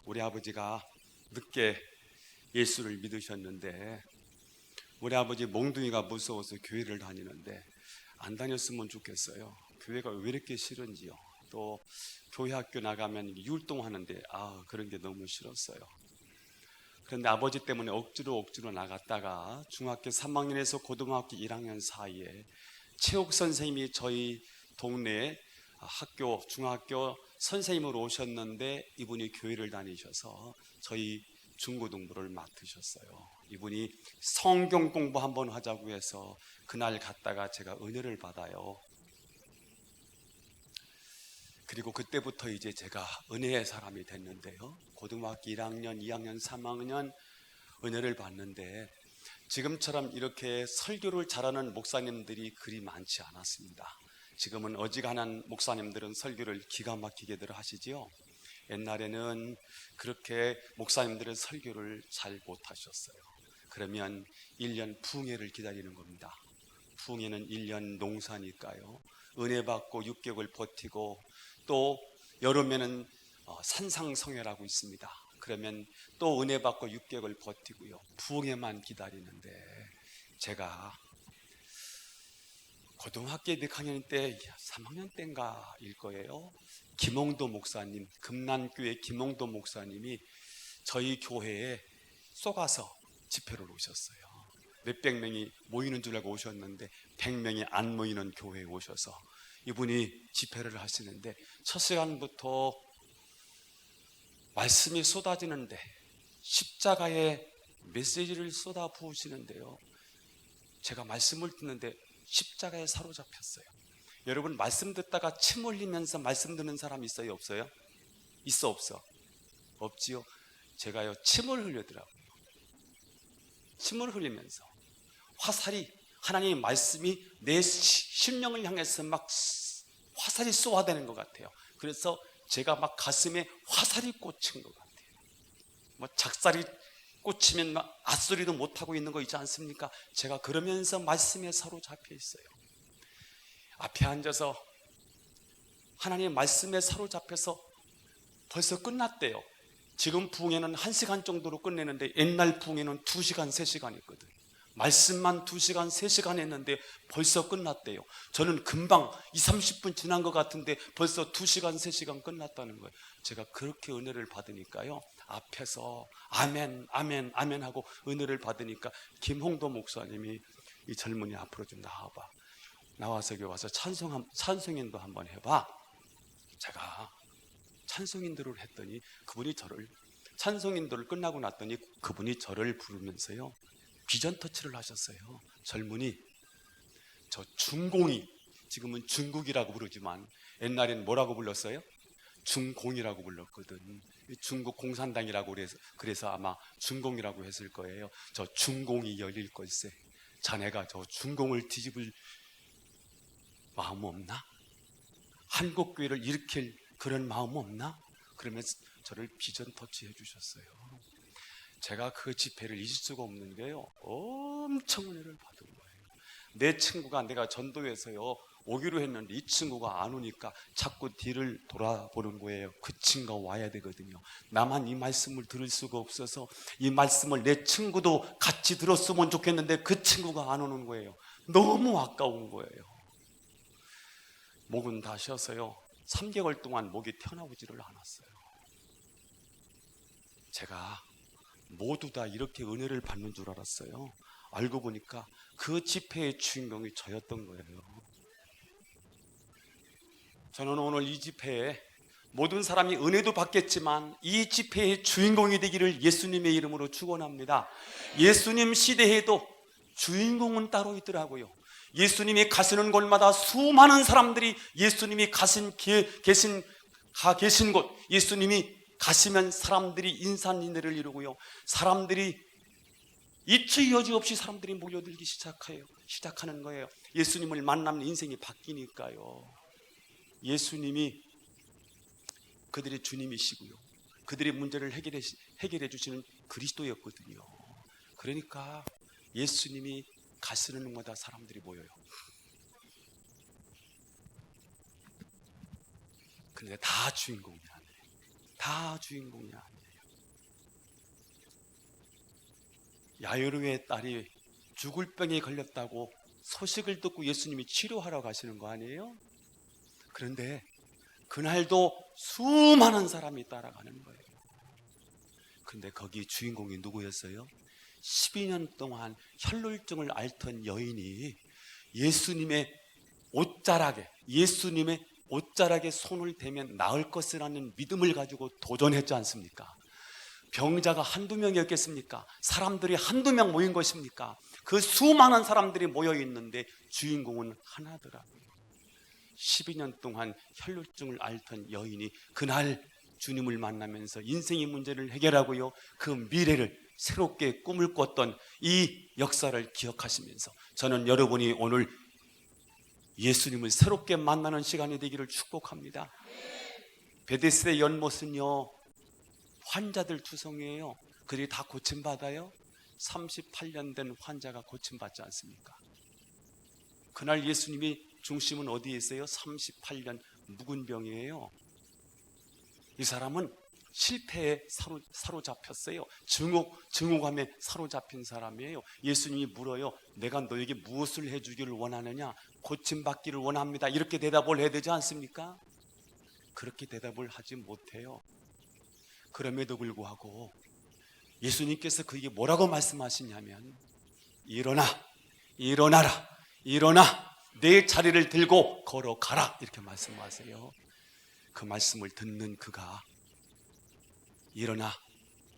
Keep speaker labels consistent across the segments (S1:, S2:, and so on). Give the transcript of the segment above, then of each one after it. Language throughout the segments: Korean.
S1: 우리 아버지가 늦게 예수를 믿으셨는데 우리 아버지 몽둥이가 무서워서 교회를 다니는데 안 다녔으면 좋겠어요. 교회가 왜 이렇게 싫은지요. 또 교회 학교 나가면 율동하는데 그런 게 너무 싫었어요. 그런데 아버지 때문에 억지로 나갔다가 중학교 3학년에서 고등학교 1학년 사이에 체육 선생님이 저희 동네에 중학교 선생님으로 오셨는데 이분이 교회를 다니셔서 저희 중고등부를 맡으셨어요. 이분이 성경 공부 한번 하자고 해서 그날 갔다가 제가 은혜를 받아요. 그리고 그때부터 이제 제가 은혜의 사람이 됐는데요. 고등학교 1학년, 2학년, 3학년 은혜를 받는데 지금처럼 이렇게 설교를 잘하는 목사님들이 그리 많지 않았습니다. 지금은 어지간한 목사님들은 설교를 기가 막히게들 하시지요. 옛날에는 그렇게 목사님들은 설교를 잘 못하셨어요. 그러면 1년 부흥회를 기다리는 겁니다. 부흥회는 1년 농사니까요. 은혜 받고 6개월 버티고 또 여름에는 산상성회라고 있습니다. 그러면 또 은혜 받고 6개월 버티고요. 부흥회만 기다리는데 제가 고등학교 몇 학년 때 3학년 때인가 일 거예요. 김홍도 목사님, 금난교회 김홍도 목사님이 저희 교회에 쏘가서 집회를 오셨어요. 몇백 명이 모이는 줄 알고 오셨는데 100명이 안 모이는 교회에 오셔서 이분이 집회를 하시는데 첫 시간부터 말씀이 쏟아지는데 십자가의 메시지를 쏟아 부으시는데요. 제가 말씀을 듣는데 십자가에 사로잡혔어요. 여러분 말씀 듣다가 침 흘리면서 말씀 듣는 사람 있어요? 없어요? 있어 없어? 없지요. 제가요 침을 흘리더라고요. 침을 흘리면서 화살이 하나님의 말씀이 내 심령을 향해서 막 화살이 쏘아대는 것 같아요. 그래서 제가 막 가슴에 화살이 꽂힌 것 같아요. 뭐 작살이 꽂히면 막 앗소리도 못하고 있는 거 있지 않습니까? 제가 그러면서 말씀에 사로잡혀 있어요. 앞에 앉아서 하나님의 말씀에 사로잡혀서 벌써 끝났대요. 지금 부흥회는 1시간 정도로 끝내는데 옛날 부흥회는 2시간, 3시간 했거든. 말씀만 2시간, 3시간 했는데 벌써 끝났대요. 저는 금방 20-30분 지난 것 같은데 벌써 2시간, 3시간 끝났다는 거예요. 제가 그렇게 은혜를 받으니까요. 앞에서 아멘, 아멘, 아멘 하고 은혜를 받으니까 김홍도 목사님이 이 젊은이 앞으로 좀 나와봐. 나와서 여기 와서 찬송인도 한번 해봐. 제가 찬송인들을 했더니 그분이 찬송인도를 끝나고 났더니 그분이 저를 부르면서요. 비전 터치를 하셨어요. 젊은이, 저 중공이, 지금은 중국이라고 부르지만 옛날엔 뭐라고 불렀어요? 중공이라고 불렀거든. 중국 공산당이라고 그래서 아마 중공이라고 했을 거예요. 저 중공이 열릴 걸세. 자네가 저 중공을 뒤집을 마음 없나? 한국교회를 일으킬 그런 마음 없나? 그러면서 저를 비전 터치해 주셨어요. 제가 그 집회를 잊을 수가 없는 게요. 엄청 은혜를 받은 거예요. 내 친구가 내가 전도해서요 오기로 했는데 이 친구가 안 오니까 자꾸 뒤를 돌아보는 거예요. 그 친구가 와야 되거든요. 나만 이 말씀을 들을 수가 없어서 이 말씀을 내 친구도 같이 들었으면 좋겠는데 그 친구가 안 오는 거예요. 너무 아까운 거예요. 목은 다 쉬어서요 3개월 동안 목이 튀어나오지를 않았어요. 제가 모두 다 이렇게 은혜를 받는 줄 알았어요. 알고 보니까 그 집회의 주인공이 저였던 거예요. 저는 오늘 이 집회에 모든 사람이 은혜도 받겠지만 이 집회의 주인공이 되기를 예수님의 이름으로 축원합니다. 예수님 시대에도 주인공은 따로 있더라고요. 예수님이 가시는 곳마다 수많은 사람들이 예수님이 계신 곳, 예수님이 가시면 사람들이 인산인해를 이루고요. 사람들이 이치 여지 없이 사람들이 모여들기 시작하는 거예요. 예수님을 만나면 인생이 바뀌니까요. 예수님이 그들의 주님이시고요. 그들의 문제를 해결해 주시는 그리스도였거든요. 그러니까 예수님이 가시는 곳마다 사람들이 모여요. 그런데 다 주인공이 아니에요. 다 주인공이 아니에요. 야이로의 딸이 죽을 병에 걸렸다고 소식을 듣고 예수님이 치료하러 가시는 거 아니에요? 그런데 그날도 수많은 사람이 따라가는 거예요. 그런데 거기 주인공이 누구였어요? 12년 동안 혈루증을 앓던 여인이 예수님의 옷자락에 손을 대면 나을 것이라는 믿음을 가지고 도전했지 않습니까? 병자가 한두 명이었겠습니까? 사람들이 한두 명 모인 것입니까? 그 수많은 사람들이 모여 있는데 주인공은 하나더라고요. 12년 동안 혈루증을 앓던 여인이 그날 주님을 만나면서 인생의 문제를 해결하고요, 그 미래를 새롭게 꿈을 꿨던 이 역사를 기억하시면서 저는 여러분이 오늘 예수님을 새롭게 만나는 시간이 되기를 축복합니다. 베데스다 연못은요, 환자들 투성이에요. 그들이 다 고침받아요. 38년 된 환자가 고침받지 않습니까? 그날 예수님이 중심은 어디에 있어요? 38년 묵은 병이에요. 이 사람은 실패에 사로잡혔어요. 증오감에 사로잡힌 사람이에요. 예수님이 물어요. 내가 너에게 무엇을 해주기를 원하느냐? 고침받기를 원합니다. 이렇게 대답을 해야 되지 않습니까? 그렇게 대답을 하지 못해요. 그럼에도 불구하고 예수님께서 그에게 뭐라고 말씀하시냐면, 일어나라, 내 자리를 들고 걸어가라, 이렇게 말씀하세요. 그 말씀을 듣는 그가 일어나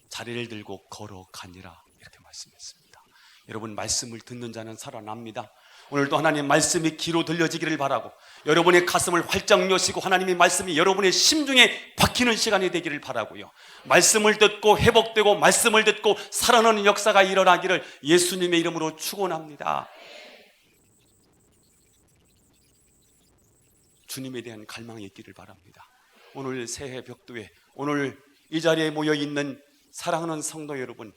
S1: 자리를 들고 걸어가니라, 이렇게 말씀했습니다. 여러분, 말씀을 듣는 자는 살아납니다. 오늘도 하나님의 말씀이 귀로 들려지기를 바라고, 여러분의 가슴을 활짝 여시고 하나님의 말씀이 여러분의 심중에 박히는 시간이 되기를 바라고요, 말씀을 듣고 회복되고 말씀을 듣고 살아나는 역사가 일어나기를 예수님의 이름으로 축원합니다. 주님에 대한 갈망이 있기를 바랍니다. 오늘 새해 벽두에, 오늘 이 자리에 모여 있는 사랑하는 성도 여러분,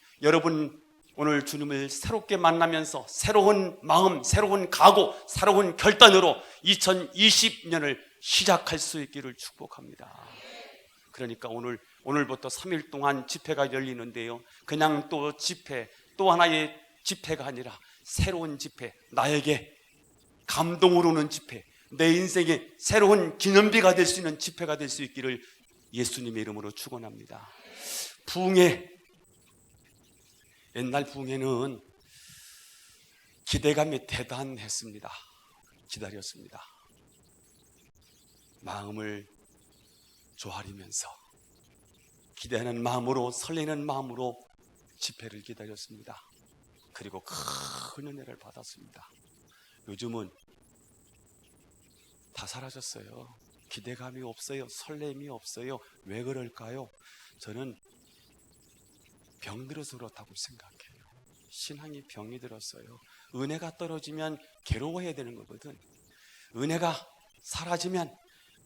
S1: 오늘 주님을 새롭게 만나면서 새로운 마음, 새로운 각오, 새로운 결단으로 2020년을 시작할 수 있기를 축복합니다. 그러니까 오늘부터 3일 동안 집회가 열리는데요, 그냥 또 하나의 집회가 아니라 새로운 집회, 나에게 감동을 오는 집회, 내 인생의 새로운 기념비가 될 수 있는 집회가 될 수 있기를 예수님의 이름으로 축원합니다. 옛날 부흥회는 기대감이 대단했습니다. 기다렸습니다. 마음을 조아리면서 기대하는 마음으로, 설레는 마음으로 집회를 기다렸습니다. 그리고 큰 은혜를 받았습니다. 요즘은 다 사라졌어요. 기대감이 없어요. 설렘이 없어요. 왜 그럴까요? 저는 병들어서 그렇다고 생각해요. 신앙이 병이 들었어요. 은혜가 떨어지면 괴로워해야 되는 거거든. 은혜가 사라지면,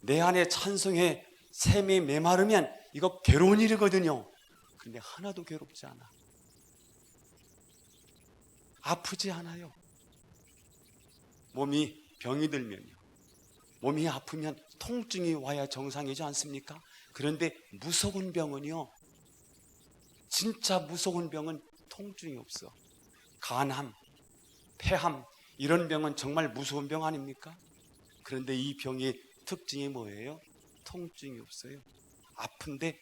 S1: 내 안에 찬송의 샘이 메마르면 이거 괴로운 일이거든요. 근데 하나도 괴롭지 않아. 아프지 않아요. 몸이 병이 들면요, 몸이 아프면 통증이 와야 정상이지 않습니까? 그런데 무서운 병은요, 진짜 무서운 병은 통증이 없어. 간암, 폐암, 이런 병은 정말 무서운 병 아닙니까? 그런데 이 병의 특징이 뭐예요? 통증이 없어요. 아픈데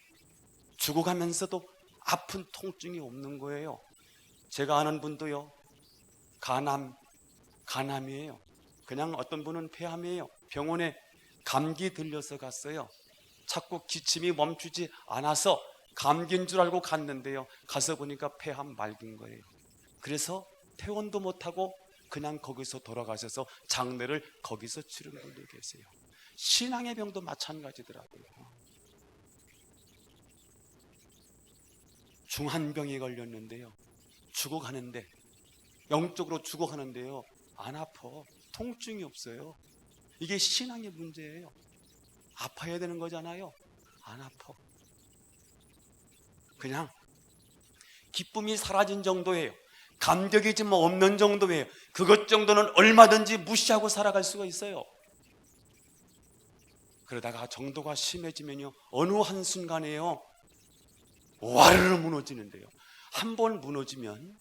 S1: 죽어가면서도 아픈 통증이 없는 거예요. 제가 아는 분도요, 간암이에요. 그냥 어떤 분은 폐암이에요. 병원에 감기 들려서 갔어요. 자꾸 기침이 멈추지 않아서 감기인 줄 알고 갔는데요, 가서 보니까 폐암 말긴 거예요. 그래서 퇴원도 못하고 그냥 거기서 돌아가셔서 장례를 거기서 치른 분도 계세요. 신앙의 병도 마찬가지더라고요. 중한병에 걸렸는데요, 영적으로 죽어가는데요, 안 아파. 통증이 없어요. 이게 신앙의 문제예요. 아파야 되는 거잖아요. 안 아파. 그냥 기쁨이 사라진 정도예요. 감격이 좀 없는 정도예요. 그것 정도는 얼마든지 무시하고 살아갈 수가 있어요. 그러다가 정도가 심해지면요, 어느 한순간에요, 와르르 무너지는데요, 한 번 무너지면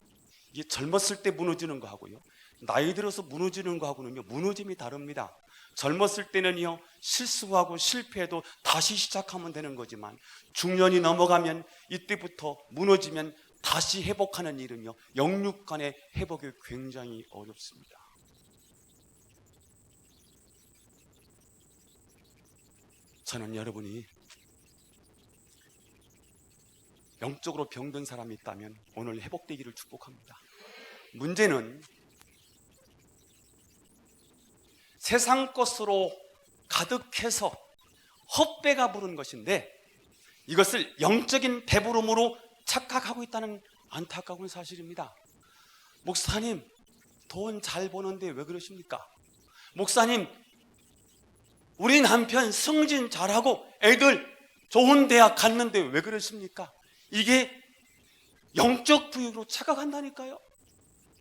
S1: 이게 젊었을 때 무너지는 거하고요, 나이 들어서 무너지는 거하고는요, 무너짐이 다릅니다. 젊었을 때는요, 실수하고 실패해도 다시 시작하면 되는 거지만 중년이 넘어가면 이때부터 무너지면 다시 회복하는 일은요, 영육 간의 회복이 굉장히 어렵습니다. 저는 여러분이 영적으로 병든 사람이 있다면 오늘 회복되기를 축복합니다. 문제는 세상 것으로 가득해서 헛배가 부른 것인데 이것을 영적인 배부름으로 착각하고 있다는 안타까운 사실입니다. 목사님, 돈 잘 버는데 왜 그러십니까? 목사님, 우리 남편 승진 잘하고 애들 좋은 대학 갔는데 왜 그러십니까? 이게 영적 부유로 착각한다니까요.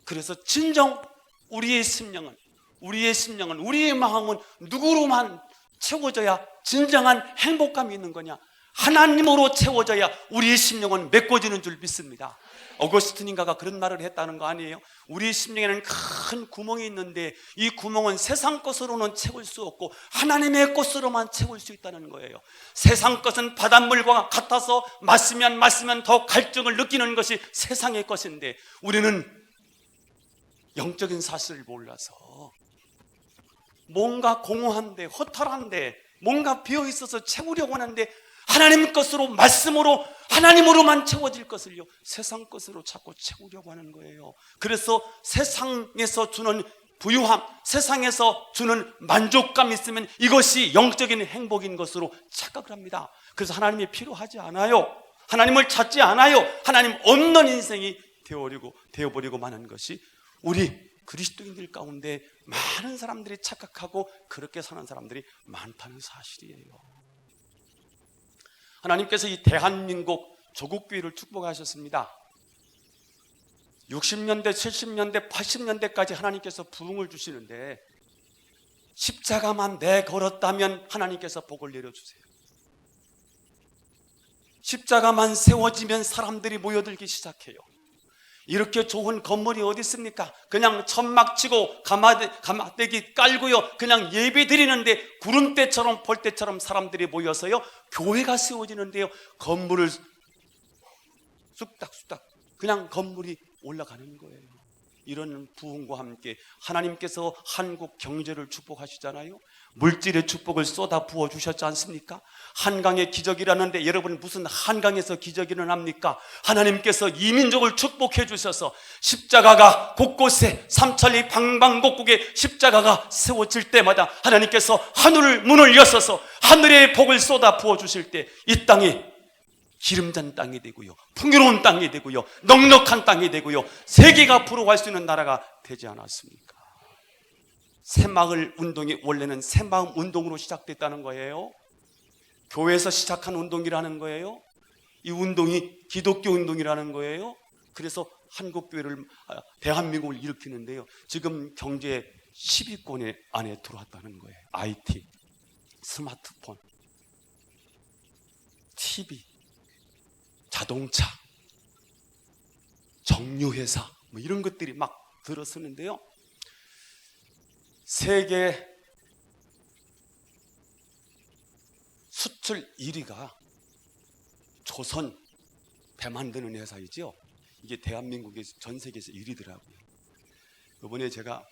S1: 그래서 진정 우리의 심령은, 우리의 마음은 누구로만 채워져야 진정한 행복감이 있는 거냐? 하나님으로 채워져야 우리의 심령은 메꿔지는 줄 믿습니다. 어거스틴인가가 그런 말을 했다는 거 아니에요? 우리 심령에는 큰 구멍이 있는데 이 구멍은 세상 것으로는 채울 수 없고 하나님의 것으로만 채울 수 있다는 거예요. 세상 것은 바닷물과 같아서 마시면 더 갈증을 느끼는 것이 세상의 것인데 우리는 영적인 사실을 몰라서 뭔가 공허한데 허탈한데 뭔가 비어있어서 채우려고 하는데 하나님 것으로, 말씀으로, 하나님으로만 채워질 것을요, 세상 것으로 자꾸 채우려고 하는 거예요. 그래서 세상에서 주는 부유함, 세상에서 주는 만족감이 있으면 이것이 영적인 행복인 것으로 착각을 합니다. 그래서 하나님이 필요하지 않아요. 하나님을 찾지 않아요. 하나님 없는 인생이 되어버리고 마는 것이 우리 그리스도인들 가운데 많은 사람들이 착각하고 그렇게 사는 사람들이 많다는 사실이에요. 하나님께서 이 대한민국 조국교회를 축복하셨습니다. 60년대, 70년대, 80년대까지 하나님께서 부흥을 주시는데 십자가만 내걸었다면 하나님께서 복을 내려주세요. 십자가만 세워지면 사람들이 모여들기 시작해요. 이렇게 좋은 건물이 어디 있습니까? 그냥 천막 치고 가마대기 깔고요, 그냥 예배 드리는데 구름대처럼 벌떼처럼 사람들이 모여서요 교회가 세워지는데요, 건물을 쑥닥쑥닥 그냥 건물이 올라가는 거예요. 이런 부흥과 함께 하나님께서 한국 경제를 축복하시잖아요. 물질의 축복을 쏟아 부어 주셨지 않습니까? 한강의 기적이라는데 여러분 무슨 한강에서 기적이 일어납니까? 하나님께서 이민족을 축복해 주셔서 십자가가 곳곳에 삼천리 방방곡곡에 십자가가 세워질 때마다 하나님께서 하늘 문을 여셔서 하늘의 복을 쏟아 부어 주실 때 이 땅이 기름진 땅이 되고요, 풍요로운 땅이 되고요, 넉넉한 땅이 되고요, 세계가 부러워할 수 있는 나라가 되지 않았습니까? 새마을 운동이 원래는 새마음 운동으로 시작됐다는 거예요. 교회에서 시작한 운동이라는 거예요. 이 운동이 기독교 운동이라는 거예요. 그래서 한국교회를, 대한민국을 일으키는데요, 지금 경제 10위권 안에 들어왔다는 거예요. IT, 스마트폰, TV, 자동차, 정유회사 뭐 이런 것들이 막 들어서는데요, 세계 수출 1위가 조선 배 만드는 회사이죠. 이게 대한민국에서 전 세계에서 1위더라고요. 이번에 제가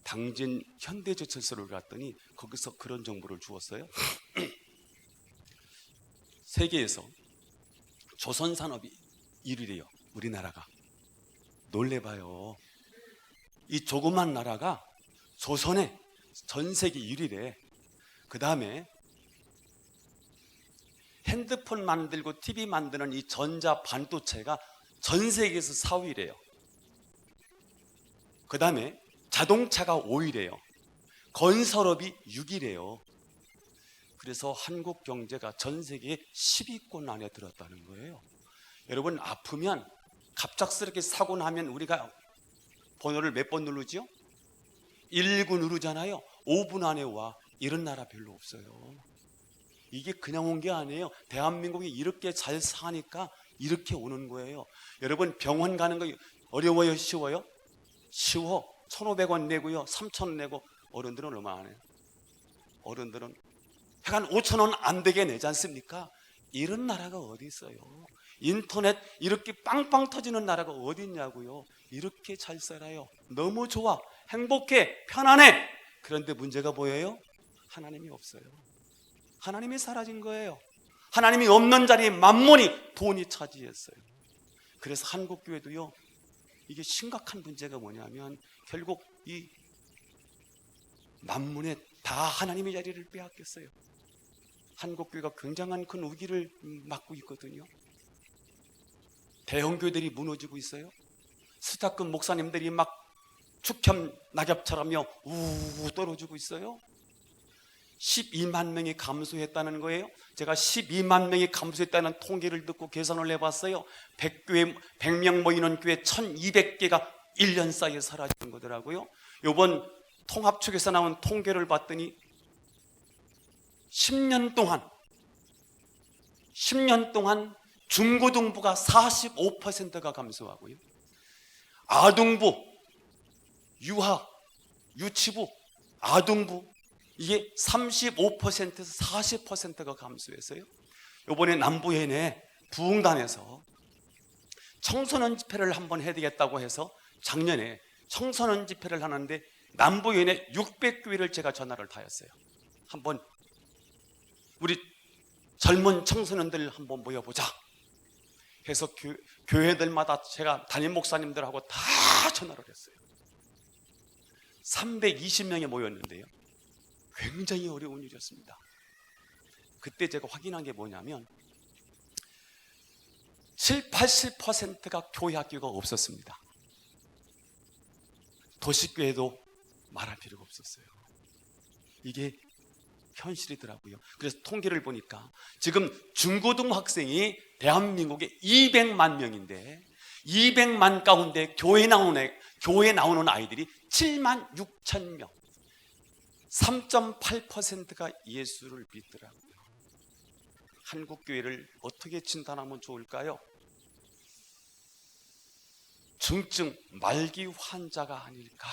S1: 당진 현대제철소를 갔더니 거기서 그런 정보를 주었어요. 세계에서 조선 산업이 1위래요. 우리나라가. 놀래봐요. 이 조그만 나라가 조선에 전 세계 1위래. 그 다음에 핸드폰 만들고 TV 만드는 이 전자 반도체가 전 세계에서 4위래요. 그 다음에 자동차가 5위래요. 건설업이 6위래요. 그래서 한국 경제가 전 세계 10위권 안에 들었다는 거예요. 여러분, 아프면 갑작스럽게 사고 나면 우리가 번호를 몇 번 누르죠? 119 누르잖아요. 5분 안에 와. 이런 나라 별로 없어요. 이게 그냥 온 게 아니에요. 대한민국이 이렇게 잘 사니까 이렇게 오는 거예요. 여러분, 병원 가는 거 어려워요? 쉬워요? 쉬워. 1,500원 내고요, 3,000원 내고. 어른들은 얼마 안 해요? 어른들은 한 5,000원 안 되게 내지 않습니까? 이런 나라가 어디 있어요? 인터넷 이렇게 빵빵 터지는 나라가 어디 있냐고요? 이렇게 잘 살아요. 너무 좋아. 행복해. 편안해. 그런데 문제가 뭐예요? 하나님이 없어요. 하나님이 사라진 거예요. 하나님이 없는 자리에 만몬이, 돈이 차지했어요. 그래서 한국 교회도요, 이게 심각한 문제가 뭐냐면 결국 이 만문에 다 하나님의 자리를 빼앗겼어요. 한국 교회가 굉장한 큰 위기를 맞고 있거든요. 대형 교회들이 무너지고 있어요. 스타급 목사님들이 막 축현 낙엽처럼요 우우 떨어지고 있어요. 12만 명이 감소했다는 거예요. 제가 12만 명이 감소했다는 통계를 듣고 계산을 해봤어요. 100명 모이는 교회 1200개가 1년 사이에 사라지는 거더라고요. 이번 통합 측에서 나온 통계를 봤더니 10년 동안 중고등부가 45%가 감소하고요, 아동부, 유아, 유치부, 아동부 이게 35%에서 40%가 감소했어요. 이번에 남부현에 부흥단에서 청소년 집회를 한번 해야 되겠다고 해서 작년에 청소년 집회를 하는데 남부현에 600교회를 제가 전화를 다했어요. 한번 우리 젊은 청소년들 한번 모여보자 해서 교회들마다 제가 담임 목사님들하고 다 전화를 했어요. 320명이 모였는데요, 굉장히 어려운 일이었습니다. 그때 제가 확인한 게 뭐냐면 70~80%가 교회 학교가 없었습니다. 도시교회도 말할 필요가 없었어요. 이게 현실이더라고요. 그래서 통계를 보니까 지금 중고등학생이 대한민국에 200만 명인데 200만 가운데 교회 나오는 아이들이 7만 6천 명, 3.8%가 예수를 믿더라고요. 한국 교회를 어떻게 진단하면 좋을까요? 중증 말기 환자가 아닐까.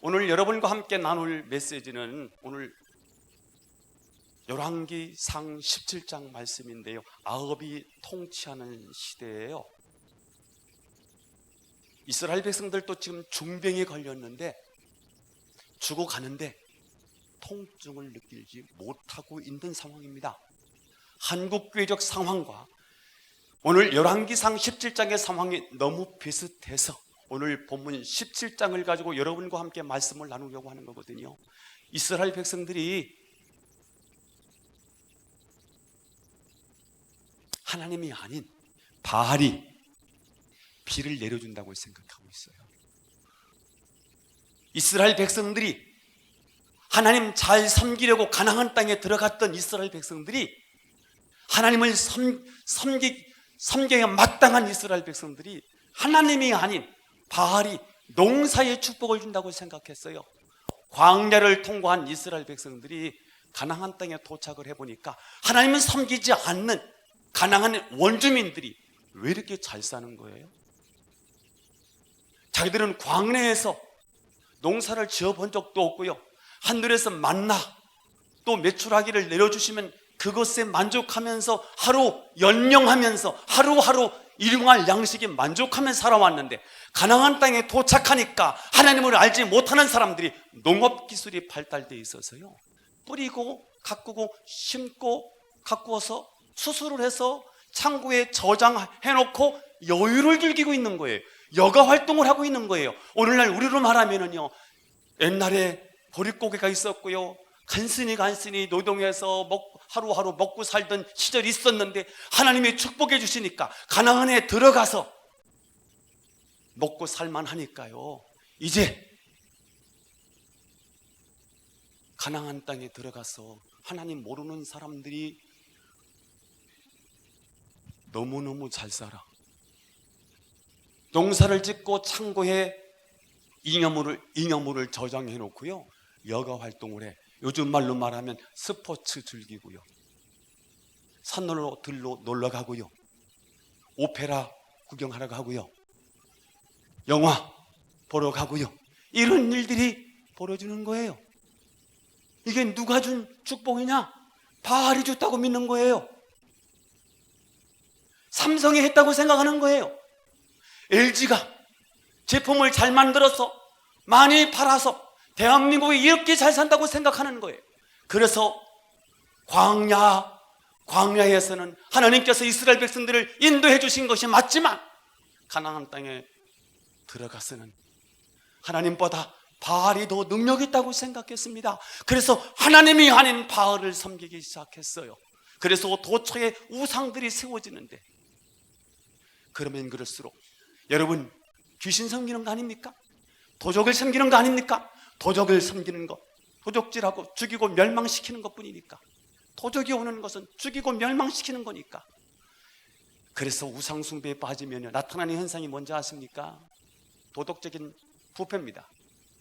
S1: 오늘 여러분과 함께 나눌 메시지는 오늘 열왕기상 17장 말씀인데요, 아합이 통치하는 시대예요. 이스라엘 백성들도 지금 중병에 걸렸는데 죽어가는데 통증을 느끼지 못하고 있는 상황입니다. 한국교회적 상황과 오늘 열왕기상 17장의 상황이 너무 비슷해서 오늘 본문 17장을 가지고 여러분과 함께 말씀을 나누려고 하는 거거든요. 이스라엘 백성들이 하나님이 아닌 바알이 비를 내려준다고 생각하고 있어요. 이스라엘 백성들이 하나님 잘 섬기려고 가나안 땅에 들어갔던 이스라엘 백성들이 하나님을 섬기에 마땅한 이스라엘 백성들이 하나님이 아닌 바알이 농사의 축복을 준다고 생각했어요. 광야를 통과한 이스라엘 백성들이 가나안 땅에 도착을 해보니까 하나님을 섬기지 않는 가나안 원주민들이 왜 이렇게 잘 사는 거예요? 자기들은 광야에서 농사를 지어본 적도 없고요, 하늘에서 만나 또 메추라기를 내려주시면 그것에 만족하면서 하루 연명하면서 하루하루 일용할 양식에 만족하면서 살아왔는데 가나안 땅에 도착하니까 하나님을 알지 못하는 사람들이 농업기술이 발달되어 있어서요, 뿌리고 가꾸고 심고 가꾸어서 수술을 해서 창고에 저장해놓고 여유를 즐기고 있는 거예요. 여가 활동을 하고 있는 거예요. 오늘날 우리로 말하면은요, 옛날에 보릿고개가 있었고요, 간신히 노동해서 하루하루 먹고 살던 시절이 있었는데 하나님이 축복해 주시니까 가나안에 들어가서 먹고 살만하니까요, 이제 가나안 땅에 들어가서 하나님 모르는 사람들이 너무너무 잘 살아. 농사를 짓고 창고에 잉여물을 저장해 놓고요, 여가 활동을 해. 요즘 말로 말하면 스포츠 즐기고요, 산으로 들로 놀러 가고요, 오페라 구경하러 가고요, 영화 보러 가고요. 이런 일들이 벌어지는 거예요. 이게 누가 준 축복이냐? 바알이 줬다고 믿는 거예요. 삼성이 했다고 생각하는 거예요. LG가 제품을 잘 만들어서 많이 팔아서 대한민국이 이렇게 잘 산다고 생각하는 거예요. 그래서 광야에서는 하나님께서 이스라엘 백성들을 인도해 주신 것이 맞지만 가나안 땅에 들어가서는 하나님보다 바알이 더 능력 있다고 생각했습니다. 그래서 하나님이 아닌 바알을 섬기기 시작했어요. 그래서 도처에 우상들이 세워지는데, 그러면 그럴수록 여러분, 귀신 섬기는 거 아닙니까? 도적을 섬기는 거 아닙니까? 도적을 섬기는 것, 도적질하고 죽이고 멸망시키는 것뿐이니까. 도적이 오는 것은 죽이고 멸망시키는 거니까. 그래서 우상 숭배에 빠지면 나타나는 현상이 뭔지 아십니까? 도덕적인 부패입니다.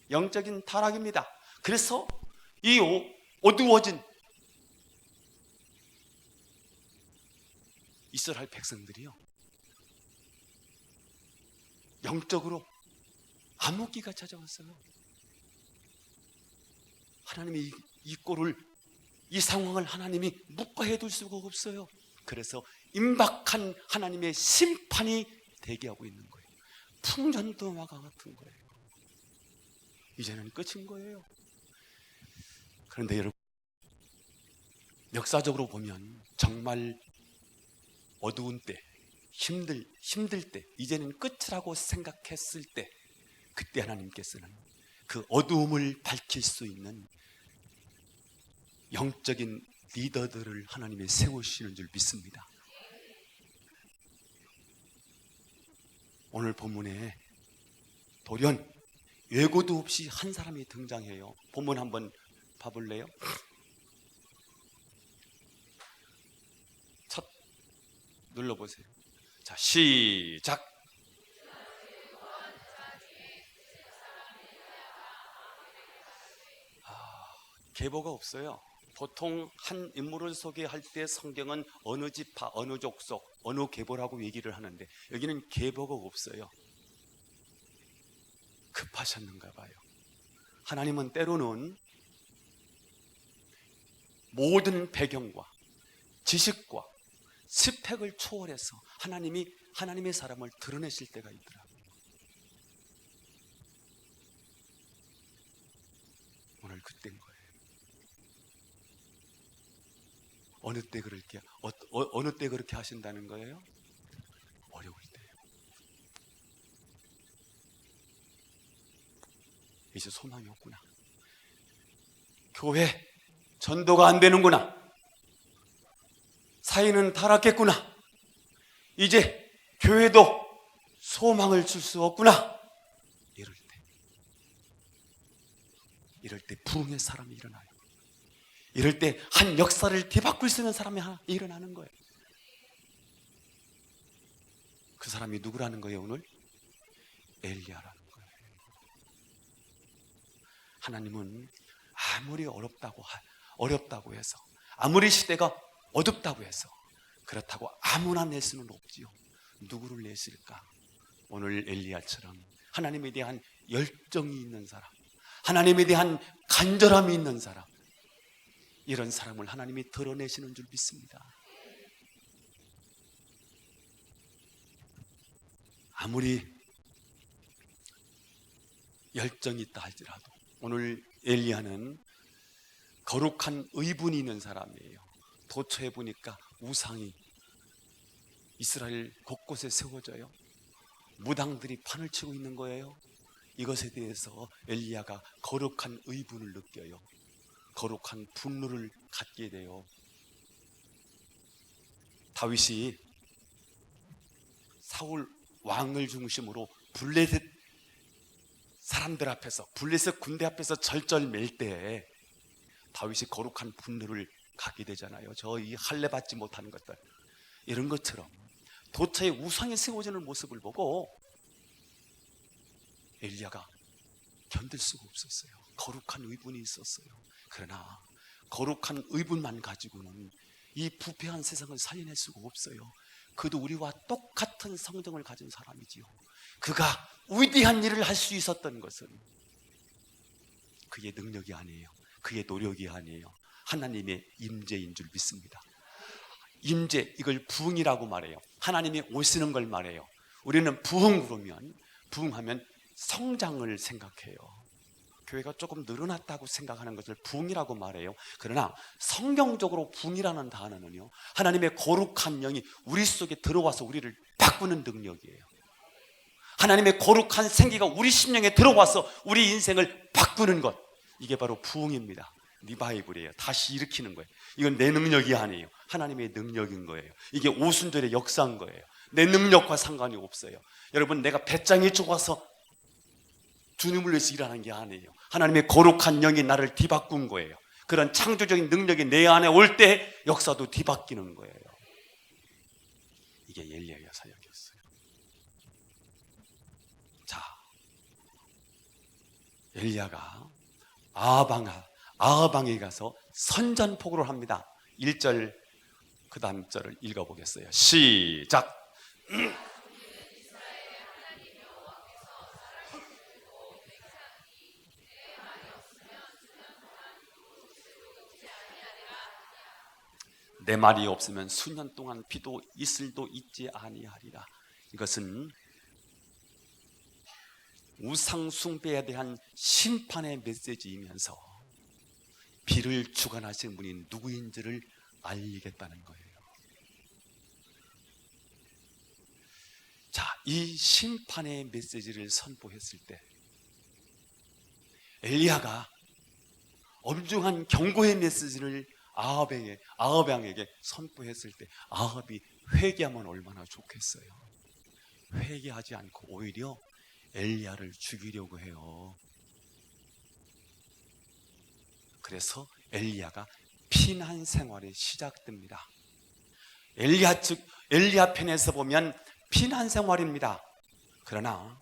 S1: 영적인 타락입니다. 그래서 이 어두워진 이스라엘 백성들이요, 영적으로 암흑기가 찾아왔어요. 하나님이 이 꼴을, 이 상황을 하나님이 묵과해둘 수가 없어요. 그래서 임박한 하나님의 심판이 대기하고 있는 거예요. 풍전도마가 같은 거예요. 이제는 끝인 거예요. 그런데 여러분, 역사적으로 보면 정말 어두운 때, 힘들 때, 이제는 끝이라고 생각했을 때, 그때 하나님께서는 그 어두움을 밝힐 수 있는 영적인 리더들을 하나님이 세우시는 줄 믿습니다. 오늘 본문에 돌연 예고도 없이 한 사람이 등장해요. 본문 한번 봐볼래요? 첫 눌러보세요. 자, 시작. 계보가 없어요. 보통 한 인물을 소개할 때 성경은 어느 지파, 어느 족속, 어느 계보라고 얘기를 하는데 여기는 계보가 없어요. 급하셨는가 봐요. 하나님은 때로는 모든 배경과 지식과 스펙을 초월해서 하나님이 하나님의 사람을 드러내실 때가 있더라고요. 오늘 그때인 거예요. 어느 때 그렇게 어느 때 그렇게 하신다는 거예요? 어려울 때요. 이제 소망이 없구나. 교회 전도가 안 되는구나. 사회는 타락했구나. 이제 교회도 소망을 줄 수 없구나. 이럴 때 부흥의 사람이 일어나요. 이럴 때 한 역사를 뒤바꿀 수 있는 사람이 하나 일어나는 거예요. 그 사람이 누구라는 거예요? 오늘 엘리야라는 거예요. 하나님은 아무리 어렵다고 해서, 아무리 시대가 어둡다고 해서 그렇다고 아무나 낼 수는 없지요. 누구를 내실까? 오늘 엘리야처럼 하나님에 대한 열정이 있는 사람, 하나님에 대한 간절함이 있는 사람, 이런 사람을 하나님이 드러내시는 줄 믿습니다. 아무리 열정이 있다 할지라도 오늘 엘리야는 거룩한 의분이 있는 사람이에요. 도처에 보니까 우상이 이스라엘 곳곳에 세워져요. 무당들이 판을 치고 있는 거예요. 이것에 대해서 엘리야가 거룩한 의분을 느껴요. 거룩한 분노를 갖게 돼요. 다윗이 사울 왕을 중심으로 블레셋 사람들 앞에서, 블레셋 군대 앞에서 절절맬 때 다윗이 거룩한 분노를 갖게 되잖아요. 저 이 할례 받지 못하는 것들, 이런 것처럼 도처에 우상이 세워지는 모습을 보고 엘리야가 견딜 수가 없었어요. 거룩한 의분이 있었어요. 그러나 거룩한 의분만 가지고는 이 부패한 세상을 살려낼 수가 없어요. 그도 우리와 똑같은 성정을 가진 사람이지요. 그가 위대한 일을 할 수 있었던 것은 그의 능력이 아니에요. 그의 노력이 아니에요. 하나님의 임재인 줄 믿습니다. 임재, 이걸 부흥이라고 말해요. 하나님이 오시는 걸 말해요. 우리는 부흥 그러면, 부흥하면 성장을 생각해요. 교회가 조금 늘어났다고 생각하는 것을 부흥이라고 말해요. 그러나 성경적으로 부흥이라는 단어는요, 하나님의 거룩한 영이 우리 속에 들어와서 우리를 바꾸는 능력이에요. 하나님의 거룩한 생기가 우리 심령에 들어와서 우리 인생을 바꾸는 것, 이게 바로 부흥입니다. 리바이블이에요. 다시 일으키는 거예요. 이건 내 능력이 아니에요. 하나님의 능력인 거예요. 이게 오순절의 역사인 거예요. 내 능력과 상관이 없어요. 여러분, 내가 배짱이 좋아서 주님을 위해서 일하는 게 아니에요. 하나님의 거룩한 영이 나를 뒤바꾼 거예요. 그런 창조적인 능력이 내 안에 올 때 역사도 뒤바뀌는 거예요. 이게 엘리야의 사역이었어요. 자, 엘리야가 아하방에 가서 선전포고를 합니다. 1절 그 다음 절을 읽어보겠어요. 시작. 내 말이 없으면 수년 동안 비도 이슬도 있지 아니하리라. 이것은 우상 숭배에 대한 심판의 메시지이면서 비를 주관하신 분이 누구인지를 알리겠다는 거예요. 자, 이 심판의 메시지를 선포했을 때 엘리야가 엄중한 경고의 메시지를 아합왕에게 선포했을 때 아합이 회개하면 얼마나 좋겠어요. 회개하지 않고 오히려 엘리야를 죽이려고 해요. 그래서 엘리야가 피난 생활이 시작됩니다. 엘리야 편에서 보면 피난 생활입니다. 그러나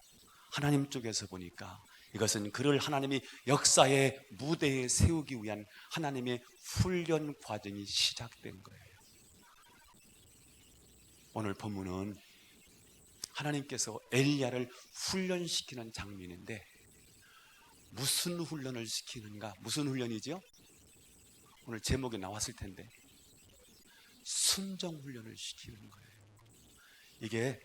S1: 하나님 쪽에서 보니까 이것은 그를 하나님이 역사의 무대에 세우기 위한 하나님의 훈련 과정이 시작된 거예요. 오늘 본문은 하나님께서 엘리야를 훈련시키는 장면인데 무슨 훈련을 시키는가? 무슨 훈련이죠? 오늘 제목에 나왔을 텐데 순종 훈련을 시키는 거예요. 이게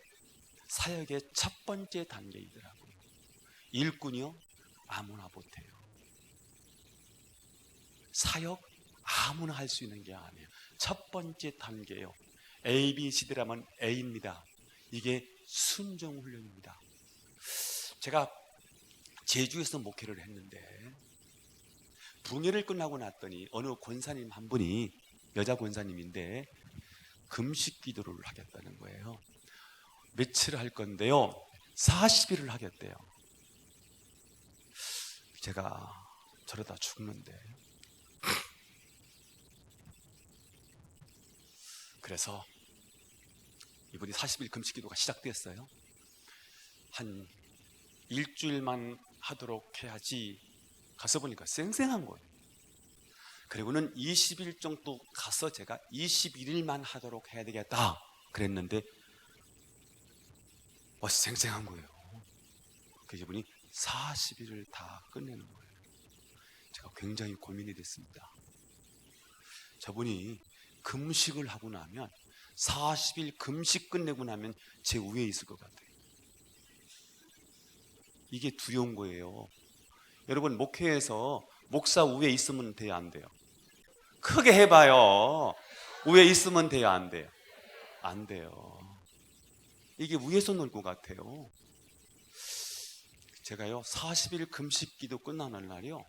S1: 사역의 첫 번째 단계이더라고요. 일꾼이요? 아무나 못해요. 사역 아무나 할 수 있는 게 아니에요. 첫 번째 단계요. ABCD라면 A입니다. 이게 순종 훈련입니다. 제가 제주에서 목회를 했는데 붕해를 끝나고 났더니 어느 권사님 한 분이 여자 권사님인데 금식 기도를 하겠다는 거예요. 며칠 할 건데요, 40일을 하겠대요. 제가 저러다 죽는데, 그래서 이분이 40일 금식 기도가 시작됐어요. 한 일주일만 하도록 해야지 가서 보니까 쌩쌩한 거예요. 그리고는 20일 정도 가서 제가 21일만 하도록 해야 되겠다 그랬는데 쌩쌩한 거예요. 그래서 이분이 40일을 다 끝내는 거예요. 제가 굉장히 고민이 됐습니다. 저분이 금식을 하고 나면 40일 금식 끝내고 나면 제 위에 있을 것 같아요. 이게 두려운 거예요. 여러분, 목회에서 목사 위에 있으면 돼요, 안 돼요? 크게 해봐요. 위에 있으면 돼요, 안 돼요? 안 돼요. 이게 위에서 놀 것 같아요. 제가요 40일 금식 기도 끝나는 날이요,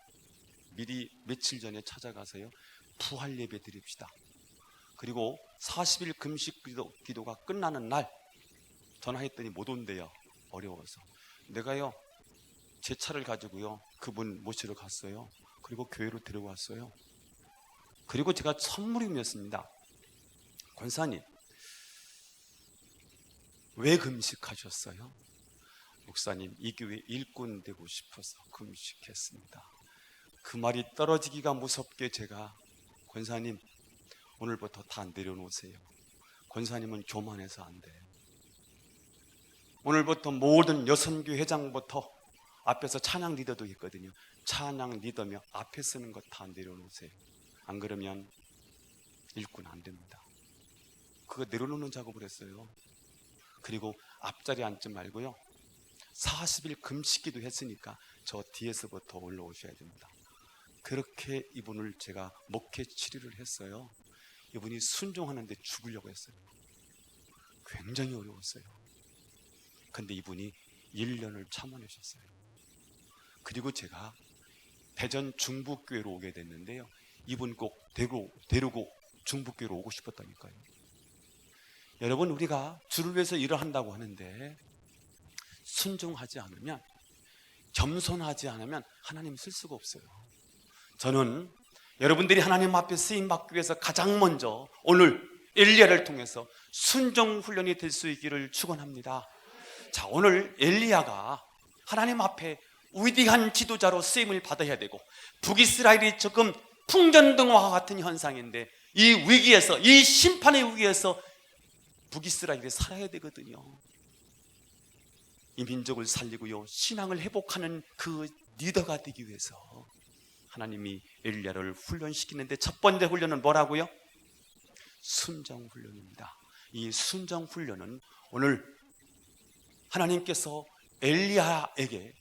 S1: 미리 며칠 전에 찾아가서요 부활 예배 드립시다. 그리고 40일 금식 기도가 끝나는 날 전화했더니 못 온대요. 어려워서. 내가요 제 차를 가지고요 그분 모시러 갔어요. 그리고 교회로 데려왔어요. 그리고 제가 선물이었습니다. 권사님, 왜 금식하셨어요? 목사님, 이 교회 일꾼 되고 싶어서 금식했습니다. 그 말이 떨어지기가 무섭게 제가, 권사님 오늘부터 다 내려놓으세요. 권사님은 교만해서 안 돼. 오늘부터 모든 여선교 회장부터 앞에서 찬양 리더도 있거든요. 찬양 리더며 앞에 쓰는 것 다 내려놓으세요. 안 그러면 일꾼 안 됩니다. 그거 내려놓는 작업을 했어요. 그리고 앞자리에 앉지 말고요, 40일 금식기도 했으니까 저 뒤에서부터 올라오셔야 됩니다. 그렇게 이분을 제가 목회 치료를 했어요. 이분이 순종하는데 죽으려고 했어요. 굉장히 어려웠어요. 근데 이분이 1년을 참아내셨어요. 그리고 제가 대전 중북교회로 오게 됐는데요, 이분 꼭 데리고 중북교회로 오고 싶었다니까요. 여러분, 우리가 주를 위해서 일을 한다고 하는데 순종하지 않으면, 겸손하지 않으면 하나님 쓸 수가 없어요. 저는 여러분들이 하나님 앞에 쓰임받기 위해서 가장 먼저 오늘 엘리야를 통해서 순종 훈련이 될 수 있기를 축원합니다. 자, 오늘 엘리야가 하나님 앞에 위대한 지도자로 쓰임을 받아야 되고, 북이스라엘이 조금 풍전등화와 같은 현상인데 이 위기에서, 이 심판의 위기에서 북이스라엘이 살아야 되거든요. 이 민족을 살리고요, 신앙을 회복하는 그 리더가 되기 위해서 하나님이 엘리야를 훈련시키는데 첫 번째 훈련은 뭐라고요? 순종 훈련입니다. 이 순종 훈련은 오늘 하나님께서 엘리야에게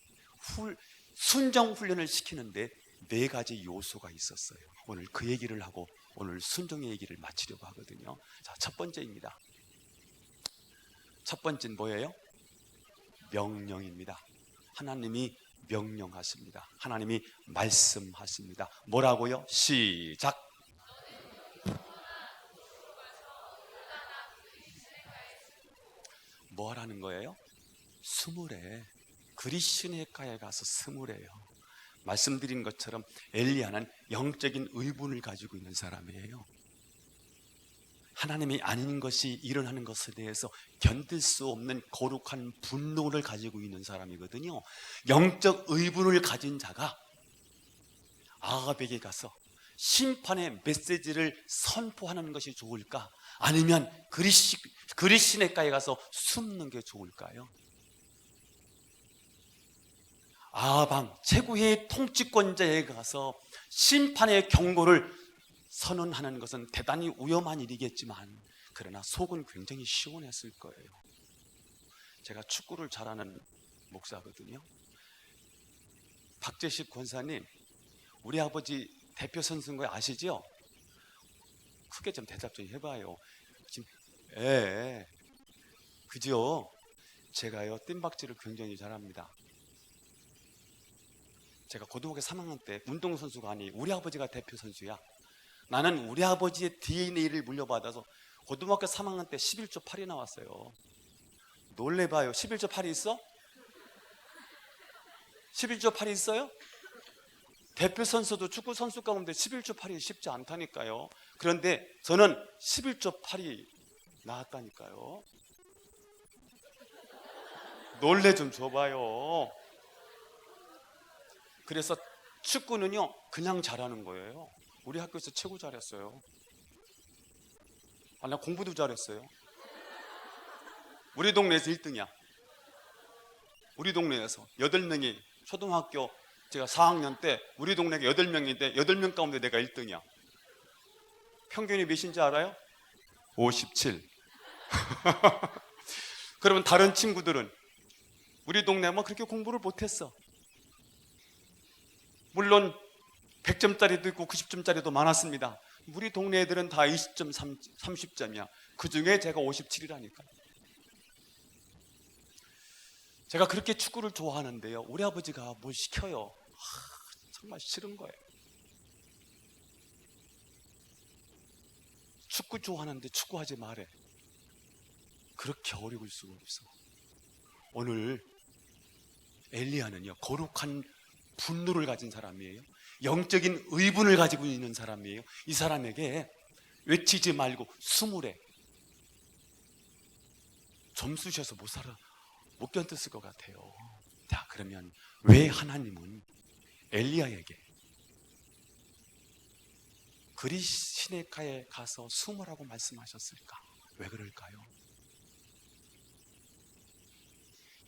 S1: 순종 훈련을 시키는데 4가지 요소가 있었어요. 오늘 그 얘기를 하고 오늘 순종의 얘기를 마치려고 하거든요. 자, 첫 번째입니다. 첫 번째는 뭐예요? 명령입니다. 하나님이 명령하십니다. 하나님이 말씀하십니다. 뭐라고요? 시작. 뭐 하라는 거예요? 스물에, 그리시네가에 가서 스물에요. 말씀드린 것처럼 엘리야는 영적인 의분을 가지고 있는 사람이에요. 하나님이 아닌 것이 일어나는 것에 대해서 견딜 수 없는 거룩한 분노를 가지고 있는 사람이거든요. 영적 의분을 가진 자가 아합에게 가서 심판의 메시지를 선포하는 것이 좋을까? 아니면 그리시네가에 가서 숨는 게 좋을까요? 아합 최고의 통치권자에 가서 심판의 경고를 선언하는 것은 대단히 위험한 일이겠지만, 그러나 속은 굉장히 시원했을 거예요. 제가 축구를 잘하는 목사거든요. 박재식 권사님, 우리 아버지 대표 선수인 거 아시죠? 크게 좀 대답 좀 해봐요. 지금 그죠? 제가요 뜀박질을 굉장히 잘합니다. 제가 고등학교 3학년 때 운동선수가 아니 우리 아버지가 대표 선수야. 나는 우리 아버지의 DNA를 물려받아서 고등학교 3학년 때 11조 8이 나왔어요. 놀래봐요. 11조 8이 있어? 11조 8이 있어요? 대표 선수도 축구 선수 가운데 11조 8이 쉽지 않다니까요. 그런데 저는 11조 8이 나왔다니까요. 놀래 좀 줘봐요. 그래서 축구는요 그냥 잘하는 거예요. 우리 학교에서 최고 잘했어요. 나 공부도 잘했어요. 우리 동네에서 1등이야. 우리 동네에서 8명이, 초등학교 제가 4학년 때 우리 동네가 8명인데 8명 가운데 내가 1등이야. 평균이 몇인지 알아요? 57. 그러면 다른 친구들은 우리 동네 그렇게 공부를 못했어. 물론 100점짜리도 있고 90점짜리도 많았습니다. 우리 동네 애들은 다 20점, 30점이야. 그 중에 제가 57이라니까. 제가 그렇게 축구를 좋아하는데요, 우리 아버지가 뭘 시켜요. 정말 싫은 거예요. 축구 좋아하는데 축구하지 말래. 그렇게 어려울 수가 없어. 오늘 엘리야는요 거룩한 분노를 가진 사람이에요. 영적인 의분을 가지고 있는 사람이에요. 이 사람에게 외치지 말고 스물에 점수 주셔서 못 견뎠을 것 같아요. 자, 그러면 왜 하나님은 엘리야에게 그리시네가에 가서 숨으라고 말씀하셨을까? 왜 그럴까요?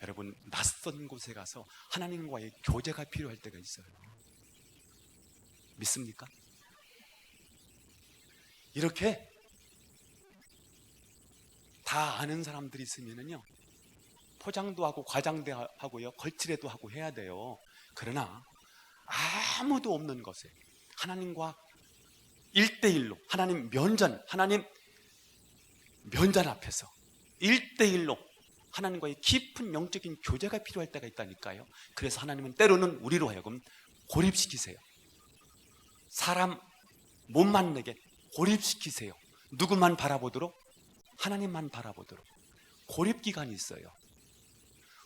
S1: 여러분, 낯선 곳에 가서 하나님과의 교제가 필요할 때가 있어요. 믿습니까? 이렇게 다 아는 사람들이 있으면요, 포장도 하고 과장도 하고요, 걸치레도 하고 해야 돼요. 그러나 아무도 없는 곳에 하나님과 1대1로 하나님 면전 앞에서 1대1로 하나님과의 깊은 영적인 교제가 필요할 때가 있다니까요. 그래서 하나님은 때로는 우리로 하여금 고립시키세요. 사람 못 만나게 고립시키세요. 누구만 바라보도록? 하나님만 바라보도록. 고립기간이 있어요.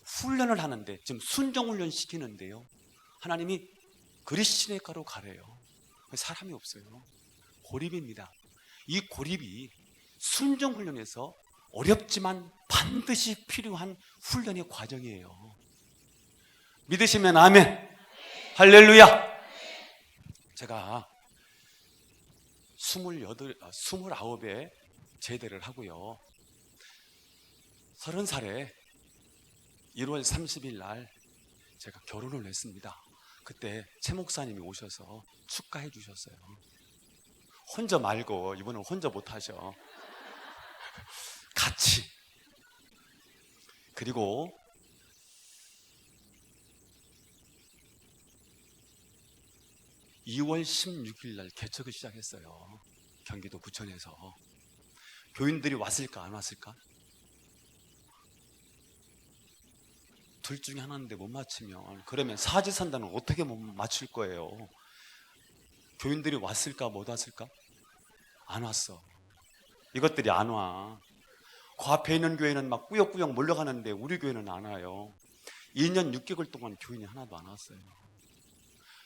S1: 훈련을 하는데, 지금 순종훈련 시키는데요, 하나님이 그리시네가로 가래요. 사람이 없어요. 고립입니다. 이 고립이 순종훈련에서 어렵지만 반드시 필요한 훈련의 과정이에요. 믿으시면 아멘. 할렐루야. 제가 29에 제대를 하고요, 30살에 1월 30일 날 제가 결혼을 했습니다. 그때 최 목사님이 오셔서 축하해 주셨어요. 혼자 말고, 이번엔 혼자 못 하셔. 같이. 그리고 (2월 16일) 날 개척을 시작했어요. 경기도 부천에서. 교인들이 왔을까 안 왔을까? 둘 중에 하나인데 못 맞추면, 그러면 사지선다는 어떻게 못 맞출 거예요? 교인들이 왔을까 못 왔을까? 안 왔어. 이것들이 안 와. 그 앞에 있는 교회는 막 꾸역꾸역 몰려가는데 우리 교회는 안 와요. 2년 6개월 동안 교인이 하나도 안 왔어요.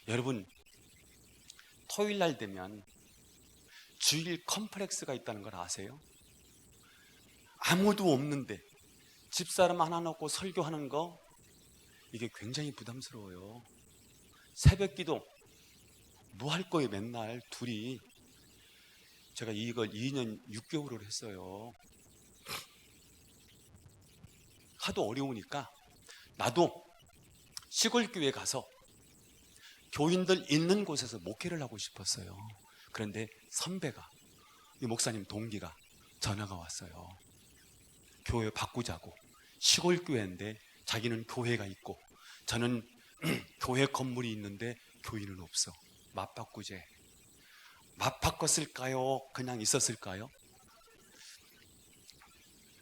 S1: 여러분, 토요일 날 되면 주일 컴플렉스가 있다는 걸 아세요? 아무도 없는데 집사람 하나 놓고 설교하는 거, 이게 굉장히 부담스러워요. 새벽 기도 뭐 할 거예요? 맨날 둘이. 제가 이걸 2년 6개월을 했어요. 하도 어려우니까 나도 시골 교회 가서 교인들 있는 곳에서 목회를 하고 싶었어요. 그런데 선배가, 이 목사님 동기가 전화가 왔어요. 교회 바꾸자고. 시골 교회인데 자기는 교회가 있고 저는 교회 건물이 있는데 교인은 없어. 맞바꾸제. 맞바꿨을까요? 그냥 있었을까요?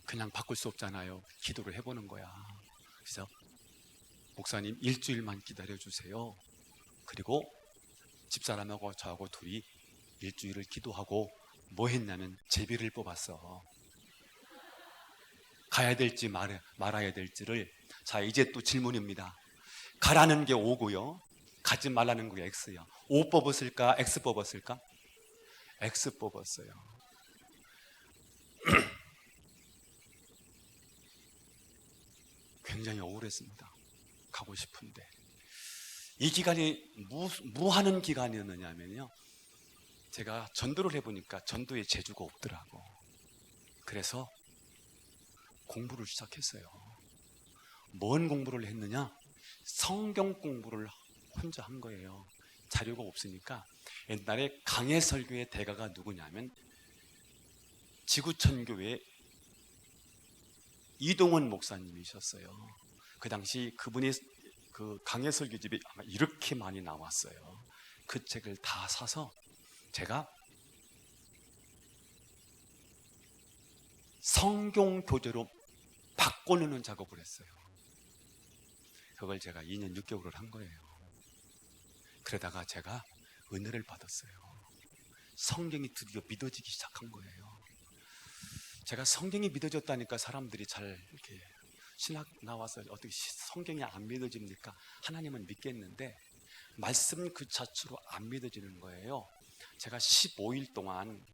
S1: 그냥 바꿀 수 없잖아요. 기도를 해보는 거야. 그래서 목사님 일주일만 기다려주세요. 그리고 집사람하고 저하고 둘이 일주일을 기도하고 뭐 했냐면 제비를 뽑았어. 가야 될지 말아야 될지를. 자, 이제 또 질문입니다. 가라는 게 O고요, 가지 말라는 게 X야. O 뽑았을까? X 뽑았을까? X 뽑았어요. 굉장히 억울했습니다. 가고 싶은데. 이 기간이 뭐 하는 기간이었느냐면요, 제가 전도를 해보니까 전도의 재주가 없더라고. 그래서 공부를 시작했어요. 뭔 공부를 했느냐? 성경 공부를 혼자 한 거예요. 자료가 없으니까. 옛날에 강해설교의 대가가 누구냐면 지구촌교회 이동원 목사님이셨어요. 그 당시 그분이 그 강해설교집이 아마 이렇게 많이 나왔어요. 그 책을 다 사서 제가 성경 교재로 바꿔놓는 작업을 했어요. 그걸 제가 2년 6개월을 한 거예요. 그러다가 제가 은혜를 받았어요. 성경이 드디어 믿어지기 시작한 거예요. 제가 성경이 믿어졌다니까 사람들이 잘 이렇게 신학 나와서 어떻게 성경이 안 믿어집니까? 하나님은 믿겠는데 말씀 그 자체로 안 믿어지는 거예요. 제가 15일 동안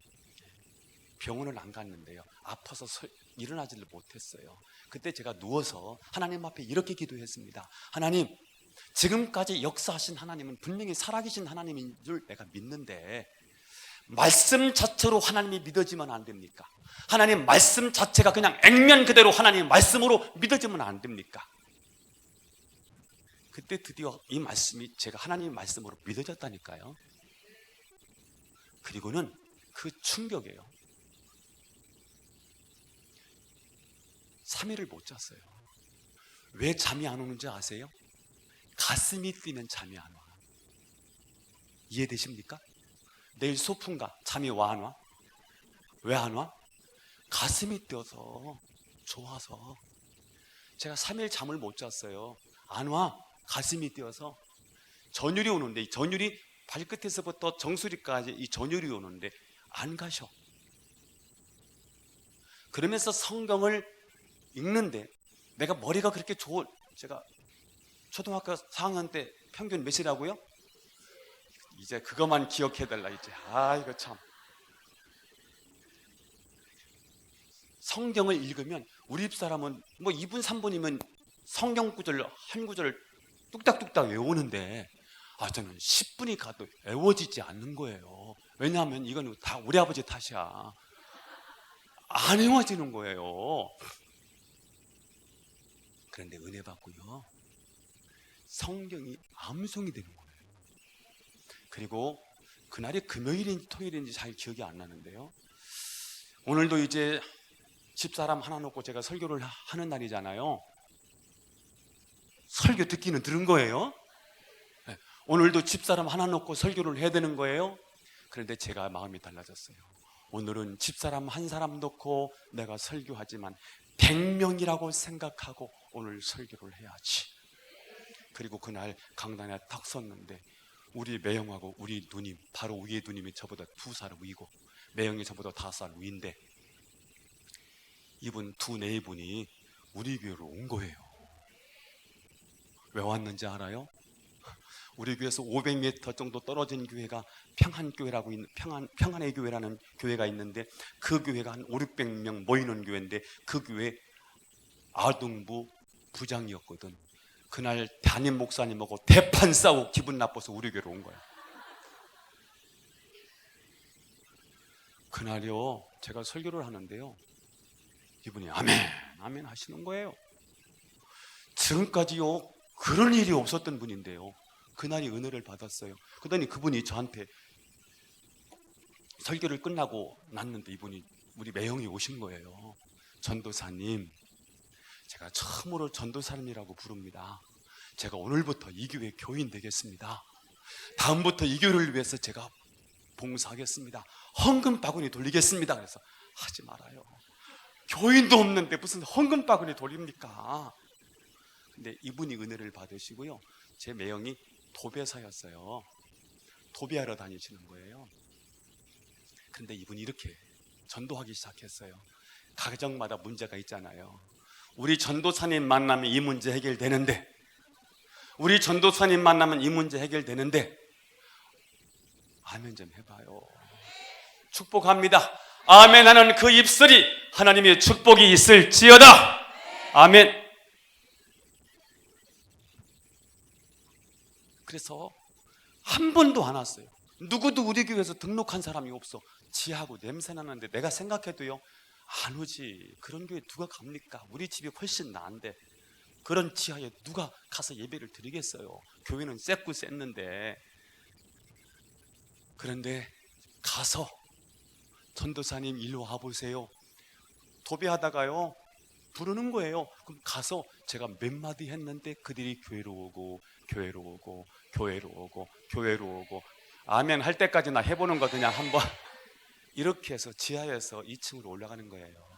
S1: 병원을 안 갔는데요, 아파서 일어나지를 못했어요. 그때 제가 누워서 하나님 앞에 이렇게 기도했습니다. 하나님, 지금까지 역사하신 하나님은 분명히 살아계신 하나님인 줄 내가 믿는데 말씀 자체로 하나님이 믿어지면 안 됩니까? 하나님 말씀 자체가 그냥 액면 그대로 하나님 말씀으로 믿어지면 안 됩니까? 그때 드디어 이 말씀이 제가 하나님의 말씀으로 믿어졌다니까요. 그리고는 그 충격이에요. 3일을 못 잤어요. 왜 잠이 안 오는지 아세요? 가슴이 뛰면 잠이 안 와. 이해되십니까? 내일 소풍가 잠이 와 안 와? 왜 안 와? 가슴이 뛰어서 좋아서. 제가 3일 잠을 못 잤어요. 안 와. 가슴이 뛰어서. 전율이 오는데 이 전율이 발끝에서부터 정수리까지 이 전율이 오는데 안 가셔. 그러면서 성경을 읽는데 내가 머리가 그렇게 제가 초등학교 4학년 때 평균 몇이라고요? 이제 그것만 기억해달라 이제. 이거 참. 성경을 읽으면 우리 집사람은 뭐 2분 3분이면 성경 구절 한 구절을 뚝딱뚝딱 외우는데 저는 10분이 가도 외워지지 않는 거예요. 왜냐하면 이건 다 우리 아버지 탓이야. 안 외워지는 거예요. 그런데 은혜 받고요, 성경이 암송이 되는 거예요. 그리고 그날이 금요일인지 토요일인지 잘 기억이 안 나는데요, 오늘도 이제 집사람 하나 놓고 제가 설교를 하는 날이잖아요. 설교 듣기는 들은 거예요. 오늘도 집사람 하나 놓고 설교를 해야 되는 거예요. 그런데 제가 마음이 달라졌어요. 오늘은 집사람 한 사람 놓고 내가 설교하지만 100명이라고 생각하고 오늘 설교를 해야지. 그리고 그날 강단에 딱 섰는데 우리 매형하고 우리 누님, 바로 위에 누님이 저보다 2살 위고 매형이 저보다 5살 위인데 이분 네 분이 우리 교회로 온 거예요. 왜 왔는지 알아요? 우리 교회에서 500m 정도 떨어진 교회가 평안교회라고 있는 평안의 교회라는 교회가 있는데 그 교회가 한 500~600명 모이는 교회인데 그 교회 아동부 부장이었거든. 그날 담임 목사님하고 대판 싸우고 기분 나빠서 우리 교회로 온 거야. 그날요 제가 설교를 하는데요, 이분이 아멘 아멘 하시는 거예요. 지금까지요 그런 일이 없었던 분인데요, 그날이 은혜를 받았어요. 그러더니 그분이 저한테 설교를 끝나고 났는데 이분이 우리 매형이 오신 거예요. 전도사님, 제가 처음으로 전도사님이라고 부릅니다. 제가 오늘부터 이 교회 교인 되겠습니다. 다음부터 이 교회를 위해서 제가 봉사하겠습니다. 헌금 바구니 돌리겠습니다. 그래서 하지 말아요. 교인도 없는데 무슨 헌금 바구니 돌립니까? 근데 이분이 은혜를 받으시고요, 제 매형이 도배사였어요. 도배하러 다니시는 거예요. 그런데 이분이 이렇게 전도하기 시작했어요. 가정마다 문제가 있잖아요. 우리 전도사님 만나면 이 문제 해결되는데, 우리 전도사님 만나면 이 문제 해결되는데, 아멘 좀 해봐요. 축복합니다. 아멘 하는 그 입술이 하나님의 축복이 있을지어다. 아멘. 그래서 한 번도 안 왔어요. 누구도 우리 교회에서 등록한 사람이 없어. 지하고 냄새 나는데 내가 생각해도요, 안 오지. 그런 교회 누가 갑니까? 우리 집이 훨씬 나은데 그런 지하에 누가 가서 예배를 드리겠어요? 교회는 쎘고 쎘는데. 그런데 가서 전도사님 일로 와보세요. 도배하다가요 부르는 거예요. 그럼 가서 제가 몇 마디 했는데 그들이 교회로 오고 교회로 오고 교회로 오고 교회로 오고 아멘 할 때까지 나 해보는 거 그냥 한번 이렇게 해서 지하에서 2층으로 올라가는 거예요.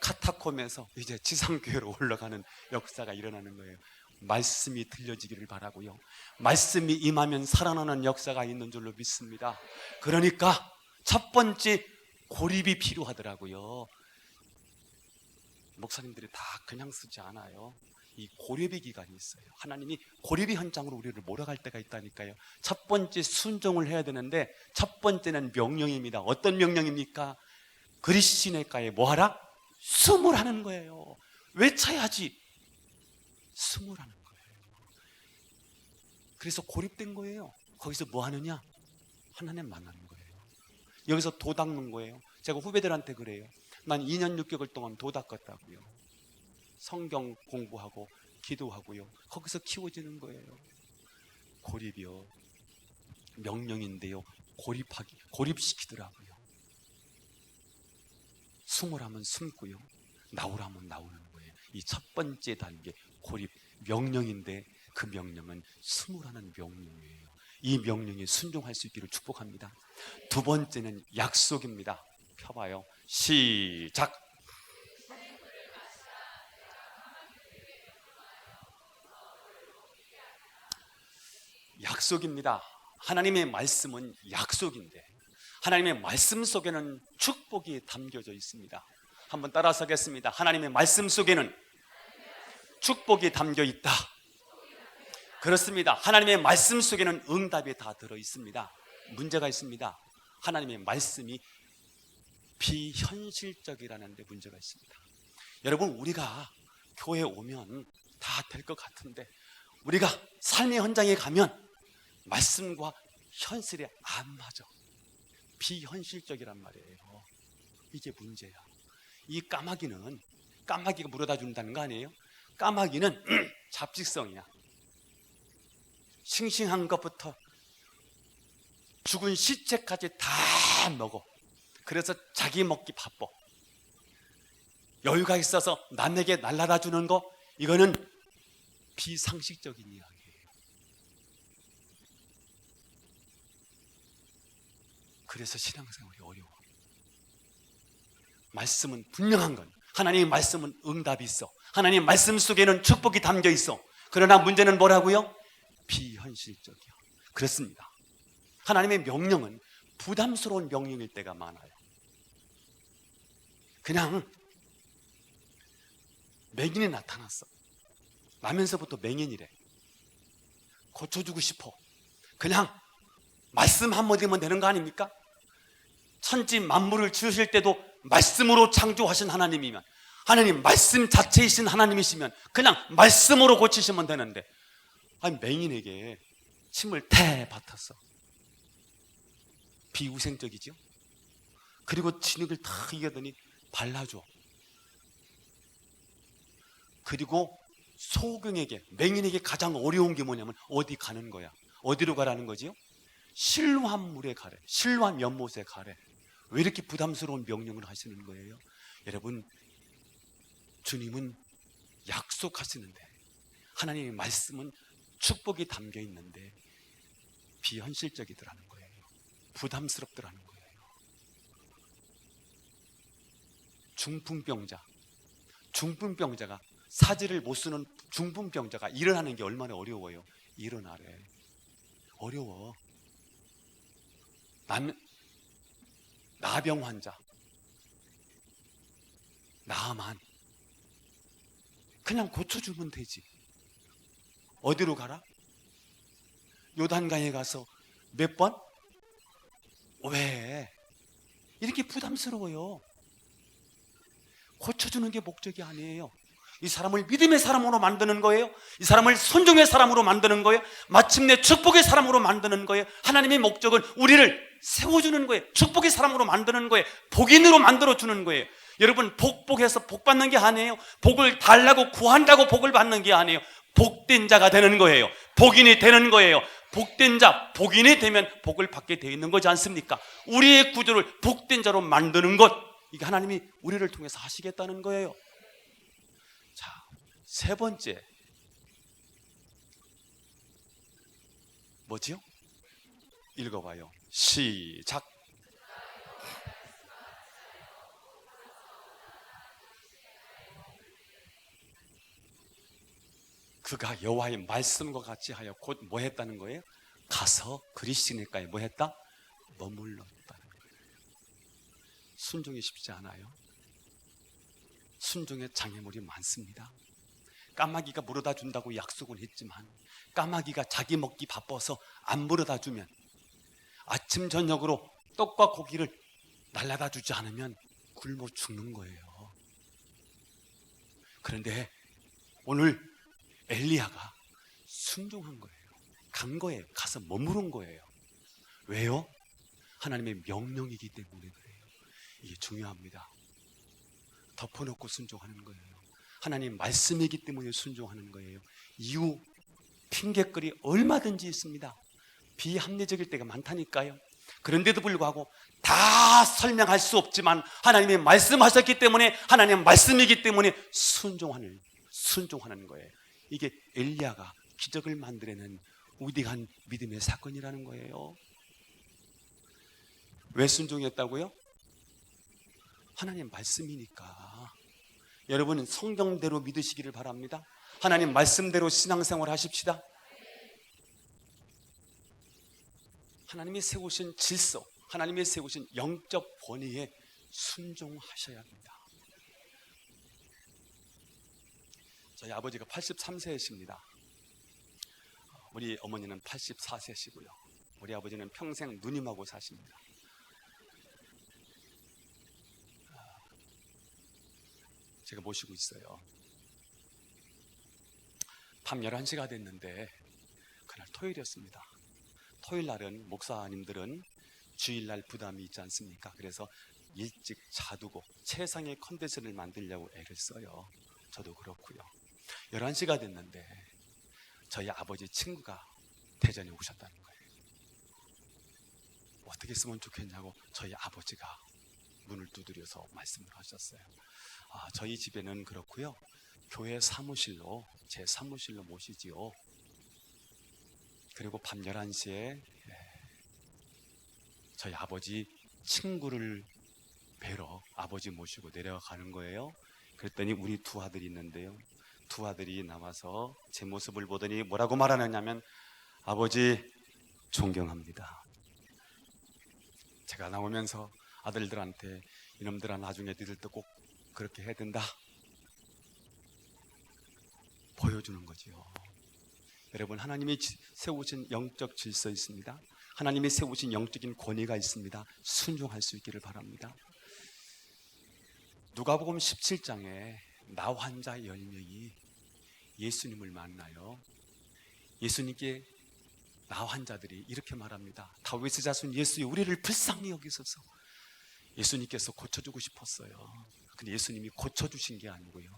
S1: 카타콤에서 이제 지상교회로 올라가는 역사가 일어나는 거예요. 말씀이 들려지기를 바라고요, 말씀이 임하면 살아나는 역사가 있는 줄로 믿습니다. 그러니까 첫 번째 고립이 필요하더라고요. 목사님들이 다 그냥 쓰지 않아요. 이 고립의 기간이 있어요. 하나님이 고립의 현장으로 우리를 몰아갈 때가 있다니까요. 첫 번째 순종을 해야 되는데 첫 번째는 명령입니다. 어떤 명령입니까? 그리스도인의가에 뭐하라? 숨으라는 거예요. 외쳐야지. 숨으라는 거예요. 그래서 고립된 거예요. 거기서 뭐 하느냐? 하나님 만나는 거예요. 여기서 도 닦는 거예요. 제가 후배들한테 그래요. 난 2년 6개월 동안 도 닦았다고요. 성경 공부하고 기도하고요. 거기서 키워지는 거예요. 고립이요. 명령인데요. 고립시키더라고요. 숨으라면 숨고요. 나오라면 나오는 거예요. 이 첫 번째 단계 고립 명령인데 그 명령은 숨으라는 명령이에요. 이 명령에 순종할 수 있기를 축복합니다. 두 번째는 약속입니다. 펴봐요. 시작. 약속입니다. 하나님의 말씀은 약속인데 하나님의 말씀 속에는 축복이 담겨져 있습니다. 한번 따라서 하겠습니다. 하나님의 말씀 속에는 축복이 담겨 있다. 그렇습니다. 하나님의 말씀 속에는 응답이 다 들어 있습니다. 문제가 있습니다. 하나님의 말씀이 비현실적이라는 데 문제가 있습니다. 여러분, 우리가 교회 오면 다 될 것 같은데 우리가 삶의 현장에 가면 말씀과 현실이 안 맞아. 비현실적이란 말이에요. 이게 문제야. 이 까마귀가 물어다 준다는 거 아니에요? 까마귀는 잡식성이야. 싱싱한 것부터 죽은 시체까지 다 먹어. 그래서 자기 먹기 바빠. 여유가 있어서 남에게 날라다 주는 거, 이거는 비상식적인 이야기예요. 그래서 신앙생활이 어려워. 말씀은 분명한 건, 하나님의 말씀은 응답이 있어. 하나님의 말씀 속에는 축복이 담겨 있어. 그러나 문제는 뭐라고요? 비현실적이야. 그렇습니다. 하나님의 명령은 부담스러운 명령일 때가 많아요. 그냥 맹인이 나타났어. 나면서부터 맹인이래. 고쳐주고 싶어. 그냥 말씀 한마디면 되는 거 아닙니까? 천지 만물을 지으실 때도 말씀으로 창조하신 하나님이면, 하나님 말씀 자체이신 하나님이시면 그냥 말씀으로 고치시면 되는데, 아니 맹인에게 침을 태 뱉었어. 비위생적이죠. 그리고 진흙을 다 이겨더니 발라줘. 그리고 소경에게, 맹인에게 가장 어려운 게 뭐냐면 어디 가는 거야. 어디로 가라는 거지요? 실로한 물에 가래. 실로한 연못에 가래. 왜 이렇게 부담스러운 명령을 하시는 거예요? 여러분, 주님은 약속하시는데, 하나님의 말씀은 축복이 담겨 있는데 비현실적이더라는 거예요. 부담스럽더라는 거예요. 중풍병자가 사지를 못 쓰는 중풍병자가 일어나는 게 얼마나 어려워요. 일어나래. 어려워. 나병 환자, 나만 그냥 고쳐주면 되지. 어디로 가라? 요단강에 가서 몇 번? 왜? 이렇게 부담스러워요. 고쳐주는 게 목적이 아니에요. 이 사람을 믿음의 사람으로 만드는 거예요. 이 사람을 순종의 사람으로 만드는 거예요. 마침내 축복의 사람으로 만드는 거예요. 하나님의 목적은 우리를 세워주는 거예요. 축복의 사람으로 만드는 거예요. 복인으로 만들어주는 거예요. 여러분, 복해서 복 받는 게 아니에요. 복을 달라고 구한다고 복을 받는 게 아니에요. 복된 자가 되는 거예요. 복인이 되는 거예요. 복된 자, 복인이 되면 복을 받게 되어 있는 거지 않습니까? 우리의 구조를 복된 자로 만드는 것, 이게 하나님이 우리를 통해서 하시겠다는 거예요. 자, 세 번째 뭐지요? 읽어봐요. 시작. 그가 여호와의 말씀과 같이 하여 곧 뭐 했다는 거예요? 가서 그리스도니까에 뭐 했다? 머물렀다는 거예요. 순종이 쉽지 않아요. 순종의 장애물이 많습니다. 까마귀가 물어다 준다고 약속은 했지만 까마귀가 자기 먹기 바빠서 안 물어다 주면, 아침 저녁으로 떡과 고기를 날라다 주지 않으면 굶어 죽는 거예요. 그런데 오늘 엘리야가 순종한 거예요. 간 거예요. 가서 머무른 거예요. 왜요? 하나님의 명령이기 때문에 그래요. 이게 중요합니다. 덮어놓고 순종하는 거예요. 하나님 말씀이기 때문에 순종하는 거예요. 이유, 핑계거리 얼마든지 있습니다. 비합리적일 때가 많다니까요. 그런데도 불구하고 다 설명할 수 없지만 하나님이 말씀하셨기 때문에, 하나님 말씀이기 때문에 순종하는 거예요. 이게 엘리야가 기적을 만들어낸 위대한 믿음의 사건이라는 거예요. 왜 순종했다고요? 하나님 말씀이니까. 여러분은 성경대로 믿으시기를 바랍니다. 하나님 말씀대로 신앙생활 하십시다. 하나님이 세우신 질서, 하나님이 세우신 영적 권위에 순종하셔야 합니다. 저희 아버지가 83세이십니다. 우리 어머니는 84세시고요. 우리 아버지는 평생 누님하고 사십니다. 제가 모시고 있어요. 밤 11시가 됐는데 그날 토요일이었습니다. 토요일 날은 목사님들은 주일날 부담이 있지 않습니까? 그래서 일찍 자두고 최상의 컨디션을 만들려고 애를 써요. 저도 그렇고요. 11시가 됐는데 저희 아버지 친구가 대전에 오셨다는 거예요. 어떻게 쓰면 좋겠냐고 저희 아버지가 문을 두드려서 말씀을 하셨어요. 저희 집에는 그렇고요. 교회 사무실로, 제 사무실로 모시지요. 그리고 밤 11시에 저희 아버지 친구를 뵈러 아버지 모시고 내려가는 거예요. 그랬더니 우리 두 아들이 있는데요. 두 아들이 나와서 제 모습을 보더니 뭐라고 말하느냐면, 아버지 존경합니다. 제가 나오면서 아들들한테, 이놈들아 나중에 니들도 꼭 그렇게 해야 된다, 보여주는 거지요. 여러분, 하나님이 세우신 영적 질서 있습니다. 하나님이 세우신 영적인 권위가 있습니다. 순종할 수 있기를 바랍니다. 누가복음 17장에 나 환자 10명이 예수님을 만나요. 예수님께 나 환자들이 이렇게 말합니다. 다윗의 자손 예수여, 우리를 불쌍히 여기소서. 예수님께서 고쳐주고 싶었어요. 근데 예수님이 고쳐주신 게 아니고요,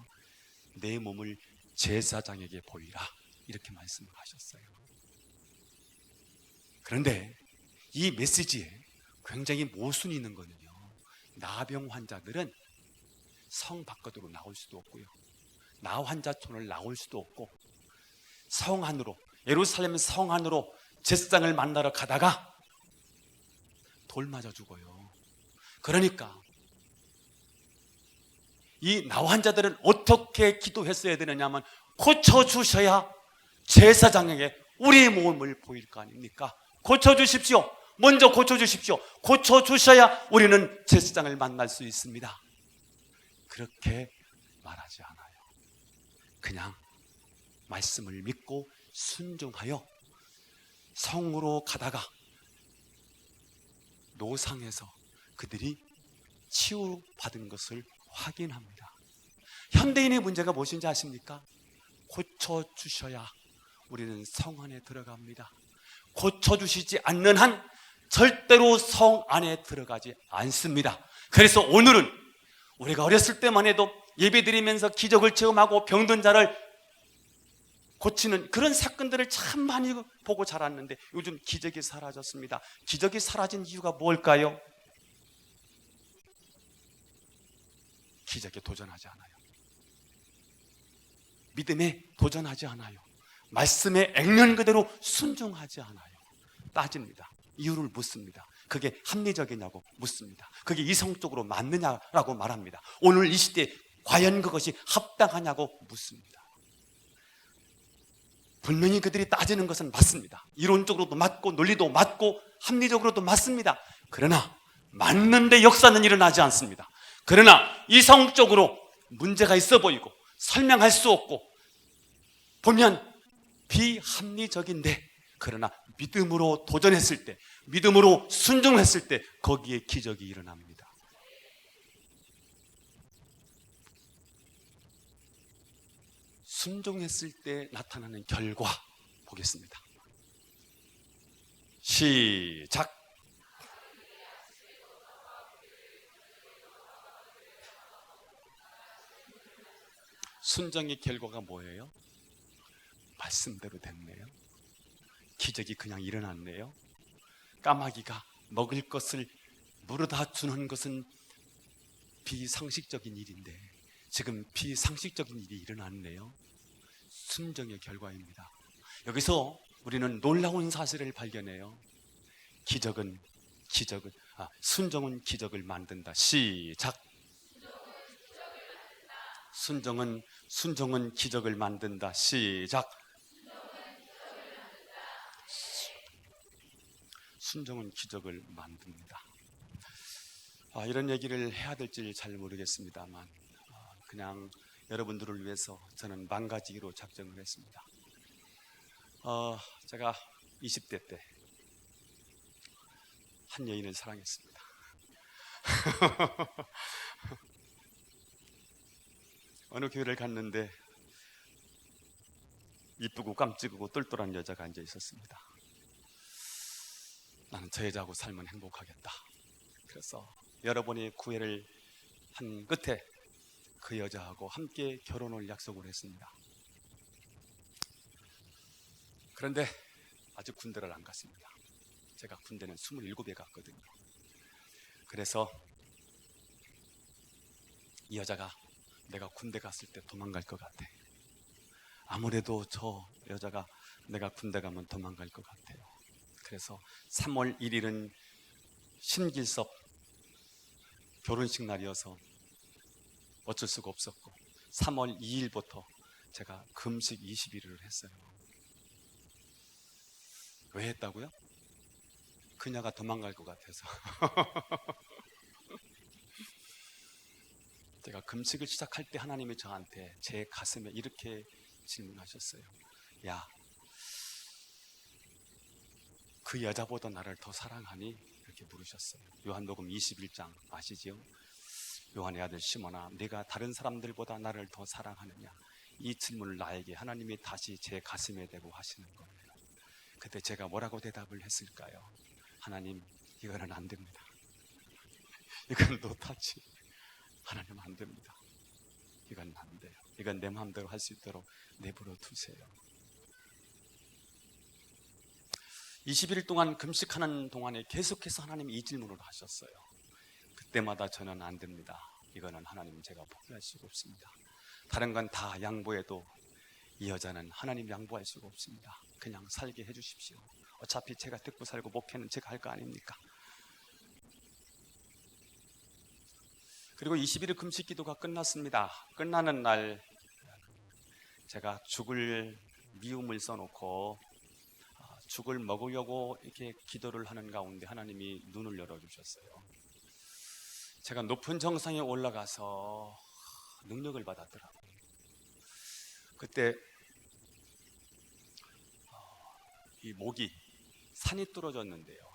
S1: 내 몸을 제사장에게 보이라, 이렇게 말씀을 하셨어요. 그런데 이 메시지에 굉장히 모순이 있는 거는요, 나병 환자들은 성 밖으로 나올 수도 없고요, 나 환자촌을 나올 수도 없고, 성 안으로, 예루살렘 성 안으로 제사장을 만나러 가다가 돌 맞아 죽어요. 그러니까 이 나 환자들은 어떻게 기도했어야 되느냐면, 고쳐주셔야 제사장에게 우리의 몸을 보일 거 아닙니까? 고쳐주십시오. 먼저 고쳐주십시오. 고쳐주셔야 우리는 제사장을 만날 수 있습니다. 그렇게 말하지 않아요. 그냥 말씀을 믿고 순종하여 성으로 가다가 노상에서 그들이 치유받은 것을 확인합니다. 현대인의 문제가 무엇인지 아십니까? 고쳐주셔야 우리는 성 안에 들어갑니다. 고쳐주시지 않는 한 절대로 성 안에 들어가지 않습니다. 그래서 오늘은 우리가 어렸을 때만 해도 예배드리면서 기적을 체험하고 병든 자를 고치는 그런 사건들을 참 많이 보고 자랐는데, 요즘 기적이 사라졌습니다. 기적이 사라진 이유가 뭘까요? 기적에 도전하지 않아요. 믿음에 도전하지 않아요. 말씀에 액면 그대로 순종하지 않아요. 따집니다. 이유를 묻습니다. 그게 합리적이냐고 묻습니다. 그게 이성적으로 맞느냐라고 말합니다. 오늘 이 시대에 과연 그것이 합당하냐고 묻습니다. 분명히 그들이 따지는 것은 맞습니다. 이론적으로도 맞고 논리도 맞고 합리적으로도 맞습니다. 그러나 맞는데 역사는 일어나지 않습니다. 그러나 이성적으로 문제가 있어 보이고 설명할 수 없고 보면 비합리적인데, 그러나 믿음으로 도전했을 때, 믿음으로 순종했을 때 거기에 기적이 일어납니다. 순종했을 때 나타나는 결과 보겠습니다. 시작. 순종의 결과가 뭐예요? 말씀대로 됐네요. 기적이 그냥 일어났네요. 까마귀가 먹을 것을 물어다 주는 것은 비상식적인 일인데 지금 비상식적인 일이 일어났네요. 순종의 결과입니다. 여기서 우리는 놀라운 사실을 발견해요. 순종은 기적을 만든다. 시작. 순종은 기적을 만든다. 시작. 순종은 기적을 만듭니다. 이런 얘기를 해야 될지 잘 모르겠습니다만 그냥 여러분들을 위해서 저는 망가지기로 작정을 했습니다. 제가 20대 때 한 여인을 사랑했습니다. 어느 교회를 갔는데 이쁘고 깜찍하고 똘똘한 여자가 앉아 있었습니다. 나는 저 여자하고 살면 행복하겠다. 그래서 여러 번의 구애를 한 끝에 그 여자하고 함께 결혼을 약속을 했습니다. 그런데 아직 군대를 안 갔습니다. 제가 군대는 27에 갔거든요. 그래서 이 여자가 내가 군대 갔을 때 도망갈 것 같아. 아무래도 저 여자가 내가 군대 가면 도망갈 것 같아요. 그래서 3월 1일은 신길섭 결혼식 날이어서 어쩔 수가 없었고 3월 2일부터 제가 금식 21일을 했어요. 왜 했다고요? 그녀가 도망갈 것 같아서. 제가 금식을 시작할 때 하나님이 저한테 제 가슴에 이렇게 질문하셨어요. 야, 그 여자보다 나를 더 사랑하니? 이렇게 물으셨어요. 요한복음 21장 아시지요? 요한의 아들 시몬아, 네가 다른 사람들보다 나를 더 사랑하느냐? 이 질문을 나에게 하나님이 다시 제 가슴에 대고 하시는 거예요. 그때 제가 뭐라고 대답을 했을까요? 하나님, 이거는 안 됩니다. 이건 노타치. 하나님 안 됩니다. 이건 안 돼요. 이건 내 마음대로 할 수 있도록 내버려 두세요. 21일 동안 금식하는 동안에 계속해서 하나님이 이 질문을 하셨어요. 그때마다 저는 안 됩니다. 이거는 하나님 제가 포기할 수가 없습니다. 다른 건 다 양보해도 이 여자는 하나님 양보할 수가 없습니다. 그냥 살게 해주십시오. 어차피 제가 듣고 살고 목회는 제가 할 거 아닙니까? 그리고 21일 금식 기도가 끝났습니다. 끝나는 날 제가 죽을 미움을 써놓고 죽을 먹으려고 이렇게 기도를 하는 가운데 하나님이 눈을 열어주셨어요. 제가 높은 정상에 올라가서 능력을 받았더라고요. 그때 이 목이 산이 뚫어졌는데요.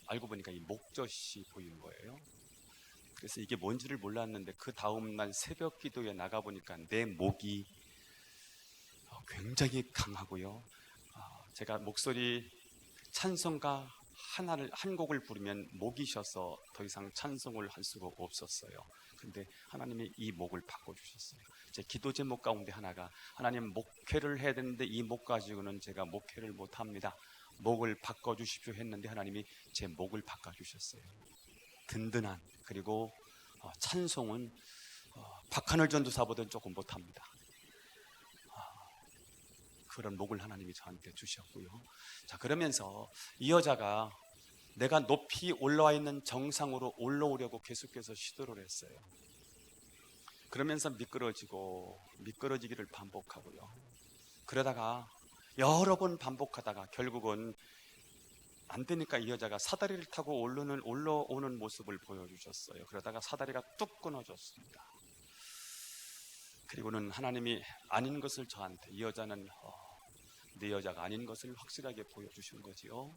S1: 알고 보니까 이 목젖이 보이는 거예요. 그래서 이게 뭔지를 몰랐는데 그 다음날 새벽 기도에 나가보니까 내 목이 굉장히 강하고요. 제가 목소리 찬송가 한 곡을 부르면 목이 쉬어서 더 이상 찬송을 할 수가 없었어요. 근데 하나님이 이 목을 바꿔주셨어요. 제 기도 제목 가운데 하나가 하나님 목회를 해야 되는데 이 목 가지고는 제가 목회를 못합니다. 목을 바꿔주십시오 했는데 하나님이 제 목을 바꿔주셨어요. 든든한 그리고 찬송은 박하늘 전도사보다는 조금 못합니다. 그런 목을 하나님이 저한테 주셨고요. 자, 그러면서 이 여자가 내가 높이 올라와 있는 정상으로 올라오려고 계속해서 시도를 했어요. 그러면서 미끄러지기를 반복하고요. 그러다가 여러 번 반복하다가 결국은 안 되니까 이 여자가 사다리를 타고 올라오는 모습을 보여주셨어요. 그러다가 사다리가 뚝 끊어졌습니다. 그리고는 하나님이 아닌 것을 저한테 이 여자는 내 여자가 아닌 것을 확실하게 보여주신 거지요.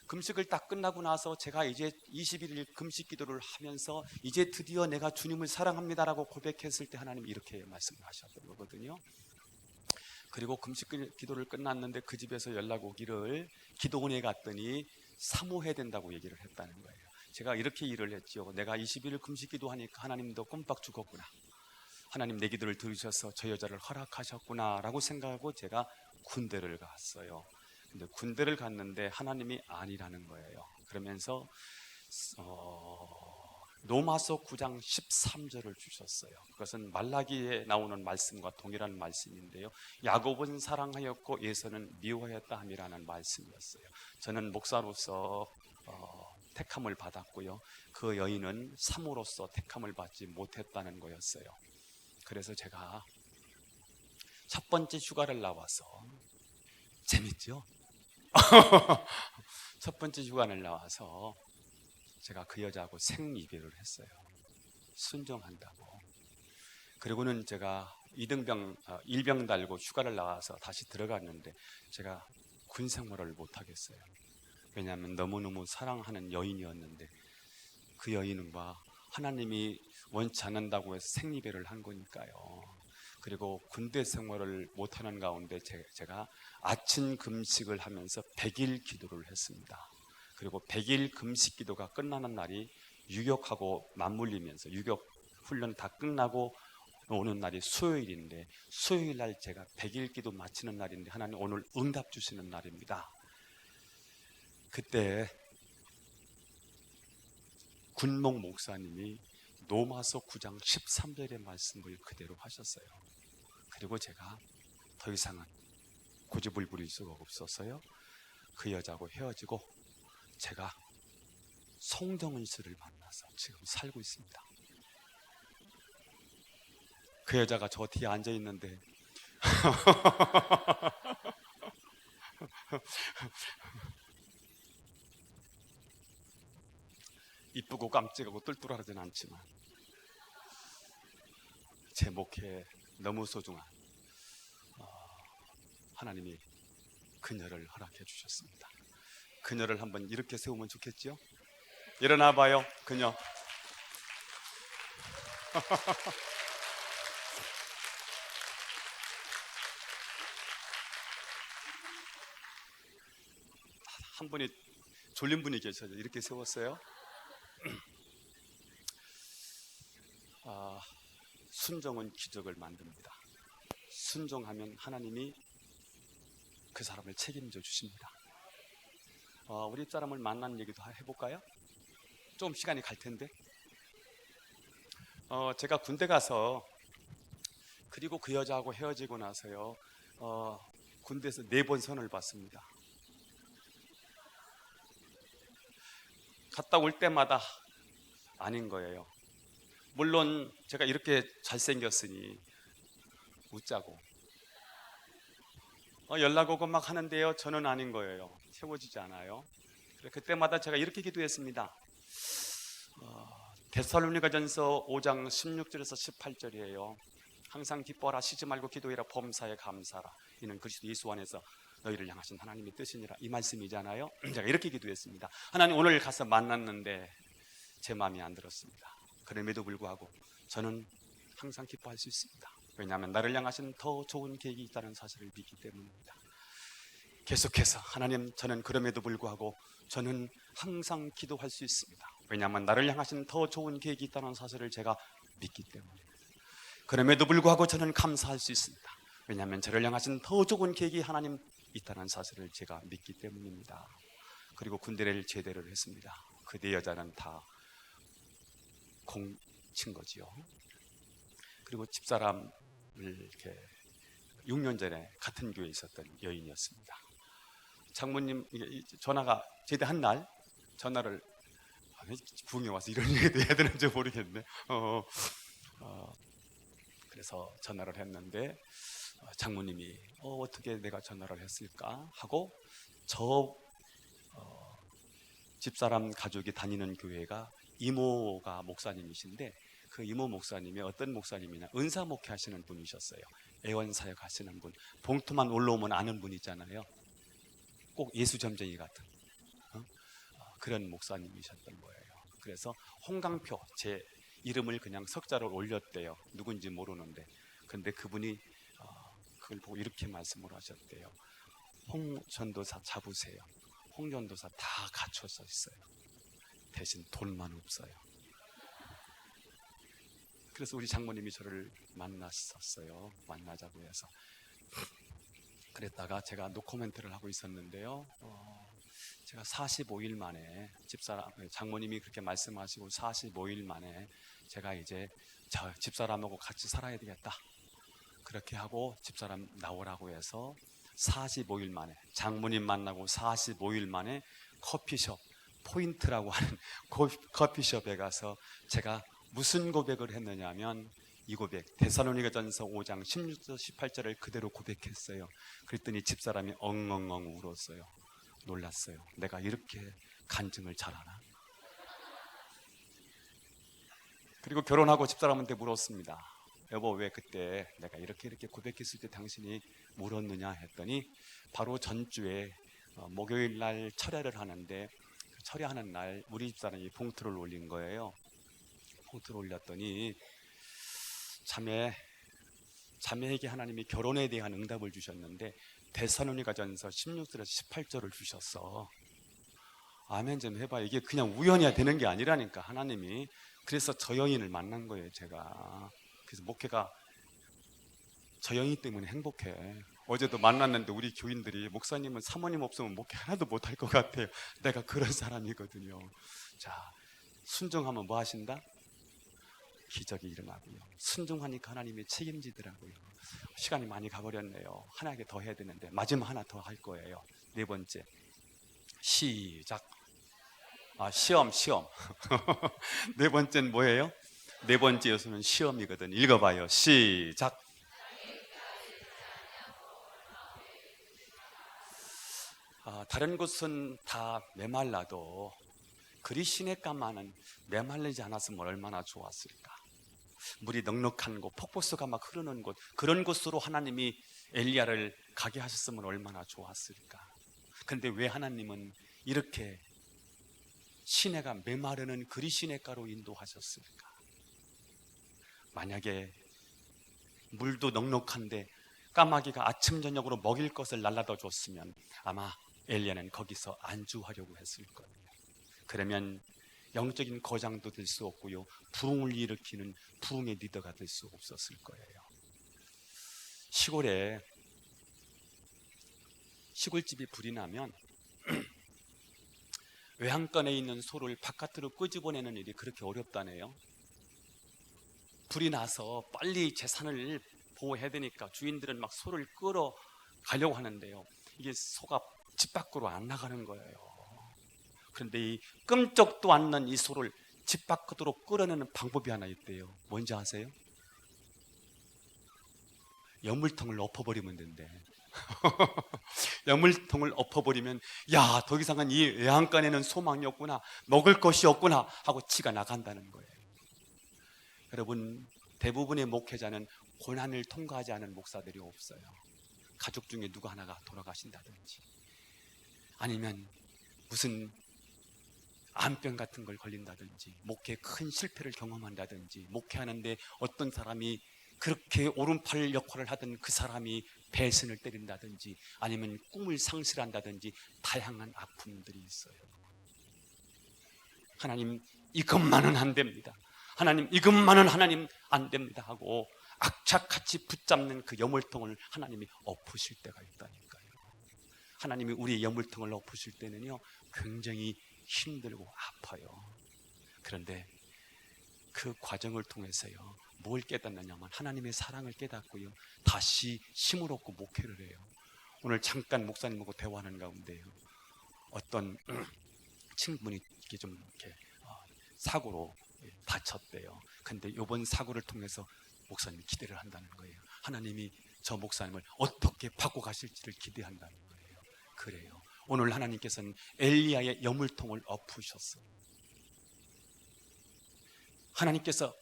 S1: 금식을 딱 끝나고 나서 제가 이제 21일 금식 기도를 하면서 이제 드디어 내가 주님을 사랑합니다라고 고백했을 때 하나님이 이렇게 말씀을 하셨던 거거든요. 그리고 금식 기도를 끝났는데 그 집에서 연락 오기를 기도원에 갔더니 사모해야 된다고 얘기를 했다는 거예요. 제가 이렇게 일을 했죠. 내가 21일 금식 기도하니까 하나님도 꼼빡 죽었구나. 하나님 내 기도를 들으셔서 저 여자를 허락하셨구나라고 생각하고 제가 군대를 갔어요. 근데 군대를 갔는데 하나님이 아니라는 거예요. 그러면서 로마서 9장 13절을 주셨어요. 그것은 말라기에 나오는 말씀과 동일한 말씀인데요. 야곱은 사랑하였고 에서는 미워하였다 함이라는 말씀이었어요. 저는 목사로서 택함을 받았고요. 그 여인은 사모로서 택함을 받지 못했다는 거였어요. 그래서 제가 첫 번째 휴가를 나와서 재밌죠? 첫 번째 휴가를 나와서 제가 그 여자하고 생이별을 했어요. 순종한다고. 그리고는 제가 일병 달고 휴가를 나와서 다시 들어갔는데 제가 군 생활을 못 하겠어요. 왜냐하면 너무너무 사랑하는 여인이었는데 그 여인과 하나님이 원치 않는다고 해서 생이별을 한 거니까요. 그리고 군대 생활을 못하는 가운데 제가 아침 금식을 하면서 100일 기도를 했습니다. 그리고 100일 금식 기도가 끝나는 날이 유격하고 맞물리면서 유격 훈련 다 끝나고 오는 날이 수요일인데 수요일 날 제가 100일 기도 마치는 날인데 하나님 오늘 응답 주시는 날입니다. 그때 군목 목사님이 로마서 9장 13절의 말씀을 그대로 하셨어요. 그리고 제가 더 이상은 고집을 부릴 수가 없었어요. 그 여자하고 헤어지고 제가 송정은 씨를 만나서 지금 살고 있습니다. 그 여자가 저 뒤에 앉아 있는데 이쁘고 깜찍하고 똘똘하진 않지만 제 목회에 너무 소중한 하나님이 그녀를 허락해 주셨습니다. 그녀를 한번 이렇게 세우면 좋겠지요? 일어나 봐요, 그녀. 한 분이 졸린 분이 계셔서 이렇게 세웠어요. 순종은 기적을 만듭니다. 순종하면 하나님이 그 사람을 책임져 주십니다. 우리 집사람을 만난 얘기도 해볼까요? 좀 시간이 갈 텐데. 제가 군대 가서 그리고 그 여자하고 헤어지고 나서요. 군대에서 4번 선을 받습니다. 갔다 올 때마다 아닌 거예요. 물론 제가 이렇게 잘생겼으니 웃자고 연락 오고 막 하는데요. 저는 아닌 거예요. 채워지지 않아요. 그때마다 제가 이렇게 기도했습니다. 데살로니가전서 5장 16절에서 18절이에요. 항상 기뻐라, 쉬지 말고 기도해라, 범사에 감사라. 이는 그리스도 예수 안에서 너희를 향하신 하나님의 뜻이니라. 이 말씀이잖아요. 제가 이렇게 기도했습니다. 하나님, 오늘 가서 만났는데 제 마음이 안 들었습니다. 그럼에도 불구하고 저는 항상 기뻐할 수 있습니다. 왜냐하면 나를 향하신 더 좋은 계획이 있다는 사실을 믿기 때문입니다. 계속해서 하나님, 저는 그럼에도 불구하고 저는 항상 기도할 수 있습니다. 왜냐하면 나를 향하신 더 좋은 계획이 있다는 사실을 제가 믿기 때문입니다. 그럼에도 불구하고 저는 감사할 수 있습니다. 왜냐하면 저를 향하신 더 좋은 계획이 하나님 있다는 사실을 제가 믿기 때문입니다. 그리고 군대를 제대를 했습니다. 그 네 여자는 다 공친 거지요. 그리고 집사람을 이렇게 6년 전에 같은 교회에 있었던 여인이었습니다. 장모님 전화가 제대한 날 전화를 부흥에 와서 이런 얘기도 해야 되는지 모르겠네. 그래서 전화를 했는데 장모님이 어떻게 내가 전화를 했을까 하고 집사람 가족이 다니는 교회가 이모가 목사님이신데 그 이모 목사님이 어떤 목사님이냐, 은사 목회 하시는 분이셨어요. 애원사역 하시는 분, 봉투만 올라오면 아는 분이잖아요. 꼭 예수점쟁이 같은 그런 목사님이셨던 거예요. 그래서 홍강표, 제 이름을 그냥 석자로 올렸대요. 누군지 모르는데. 근데 그분이 그걸 보고 이렇게 말씀을 하셨대요. 홍전도사 잡으세요. 홍전도사 다 갖춰서 있어요. 대신 돈만 없어요. 그래서 우리 장모님이 저를 만났었어요. 만나자고 해서. 그랬다가 제가 노코멘트를 하고 있었는데요. 제가 45일 만에 장모님이 그렇게 말씀하시고 45일 만에 제가 이제 저 집사람하고 같이 살아야 되겠다. 그렇게 하고 집사람 나오라고 해서 45일 만에, 장모님 만나고 45일 만에 커피숍, 포인트라고 하는 커피숍에 가서 제가 무슨 고백을 했느냐 하면 이 고백, 데살로니가전서 5장 16절 18절을 그대로 고백했어요. 그랬더니 집사람이 엉엉엉 울었어요. 놀랐어요. 내가 이렇게 간증을 잘하나? 그리고 결혼하고 집사람한테 물었습니다. 여보, 왜 그때 내가 이렇게 고백했을 때 당신이 물었느냐 했더니 바로 전주에 목요일 날 철야를 하는데 철야하는 날 우리 집사람이 봉투를 올린 거예요. 봉투를 올렸더니 자매에게 하나님이 결혼에 대한 응답을 주셨는데 데살로니가전서 16절에서 18절을 주셨어. 아멘 좀 해봐. 이게 그냥 우연이야 되는 게 아니라니까 하나님이. 그래서 저 여인을 만난 거예요 제가. 그래서 목회가 저 여인 때문에 행복해. 어제도 만났는데 우리 교인들이 목사님은 사모님 없으면 목회 하나도 못할 것 같아요. 내가 그런 사람이거든요. 자, 순종하면 뭐 하신다? 기적이 일어나고요. 순종하니까 하나님이 책임지더라고요. 시간이 많이 가버렸네요. 하나 더 해야 되는데 마지막 하나 더 할 거예요. 네 번째, 시작. 시험. 네 번째는 뭐예요? 네 번째 요소는 시험이거든. 읽어봐요. 시작. 다른 곳은 다 메말라도 그리 시냇가만은 메말리지 않았으면 얼마나 좋았을까. 물이 넉넉한 곳, 폭포수가 막 흐르는 곳, 그런 곳으로 하나님이 엘리야를 가게 하셨으면 얼마나 좋았을까. 그런데 왜 하나님은 이렇게 시내가 메마르는 그리 시냇가로 인도하셨을까? 만약에 물도 넉넉한데 까마귀가 아침 저녁으로 먹일 것을 날라다 줬으면 아마 엘리야는 거기서 안주하려고 했을 거예요. 그러면 영적인 거장도 될 수 없고요, 부흥을 일으키는 부흥의 리더가 될 수 없었을 거예요. 시골에 시골집이 불이 나면 외양간에 있는 소를 바깥으로 끄집어내는 일이 그렇게 어렵다네요. 불이 나서 빨리 재산을 보호해야 되니까 주인들은 막 소를 끌어 가려고 하는데요, 이게 소가 집 밖으로 안 나가는 거예요. 그런데 이 끔찍도 않는 이 소를 집 밖으로 끌어내는 방법이 하나 있대요. 뭔지 아세요? 여물통을 엎어버리면 된대. 여물통을 엎어버리면 야, 더 이상은 이 외양간에는 소망이 없구나, 먹을 것이 없구나 하고 지가 나간다는 거예요. 여러분, 대부분의 목회자는 고난을 통과하지 않은 목사들이 없어요. 가족 중에 누구 하나가 돌아가신다든지 아니면 무슨 암병 같은 걸 걸린다든지 목회에 큰 실패를 경험한다든지 목회하는데 어떤 사람이 그렇게 오른팔 역할을 하던 그 사람이 배신을 때린다든지 아니면 꿈을 상실한다든지 다양한 아픔들이 있어요. 하나님 이것만은 안 됩니다, 하나님 이것만은 하나님 안 됩니다 하고 악착같이 붙잡는 그 여물통을 하나님이 엎으실 때가 있다니까요. 하나님이 우리의 여물통을 엎으실 때는요 굉장히 힘들고 아파요. 그런데 그 과정을 통해서요 뭘 깨닫느냐면 하나님의 사랑을 깨닫고요 다시 힘을 얻고 목회를 해요. 오늘 잠깐 목사님하고 대화하는 가운데요 어떤 친구분이 이렇게 좀 이렇게 사고로 다쳤대요. 근데 이번 사고를 통해서 목사님이 기대를 한다는 거예요. 하나님이 저 목사님을 어떻게 바꿔 가실지를 기대한다는 거예요. 그래요. 오늘 하나님께서는 엘리야의 여물통을 엎으셨어요. 하나님께서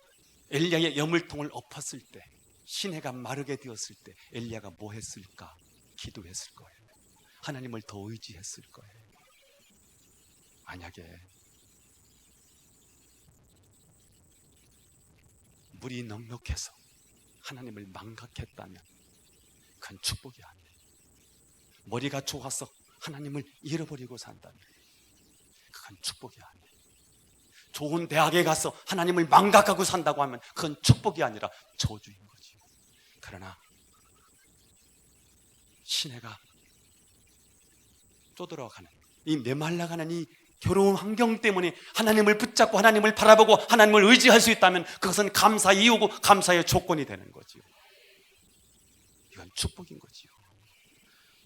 S1: 엘리야의 여물통을 엎었을 때, 시내가 마르게 되었을 때 엘리야가 뭐 했을까? 기도했을 거예요. 하나님을 더 의지했을 거예요. 만약에 물이 넉넉해서 하나님을 망각했다면 그건 축복이 아니에요. 머리가 좋아서 하나님을 잃어버리고 산다면 그건 축복이 아니에요. 좋은 대학에 가서 하나님을 망각하고 산다고 하면 그건 축복이 아니라 저주인 거지요. 그러나 시내가 쪼들어가는, 이 메말라가는 이 괴로운 환경 때문에 하나님을 붙잡고 하나님을 바라보고 하나님을 의지할 수 있다면 그것은 감사의 이유고 감사의 조건이 되는 거지요. 이건 축복인 거지요.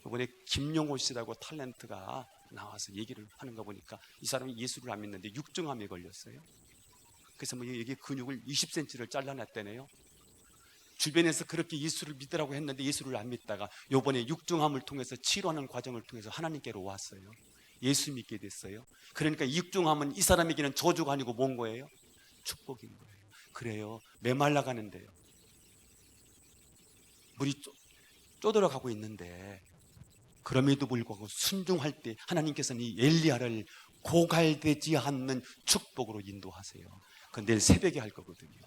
S1: 이번에 김용호 씨라고 탤런트가 나와서 얘기를 하는 거 보니까 이 사람이 예수를 안 믿는데 육중암에 걸렸어요. 그래서 뭐 여기 근육을 20cm를 잘라냈다네요. 주변에서 그렇게 예수를 믿으라고 했는데 예수를 안 믿다가 요번에 육중암을 통해서 치료하는 과정을 통해서 하나님께로 왔어요. 예수 믿게 됐어요. 그러니까 이 육중암은 이 사람에게는 저주가 아니고 뭔 거예요? 축복인 거예요. 그래요. 메말라가는데요. 물이 쪼들어가고 있는데 그럼에도 불구하고 순종할 때 하나님께서는 이 엘리야를 고갈되지 않는 축복으로 인도하세요. 그건 내일 새벽에 할 거거든요.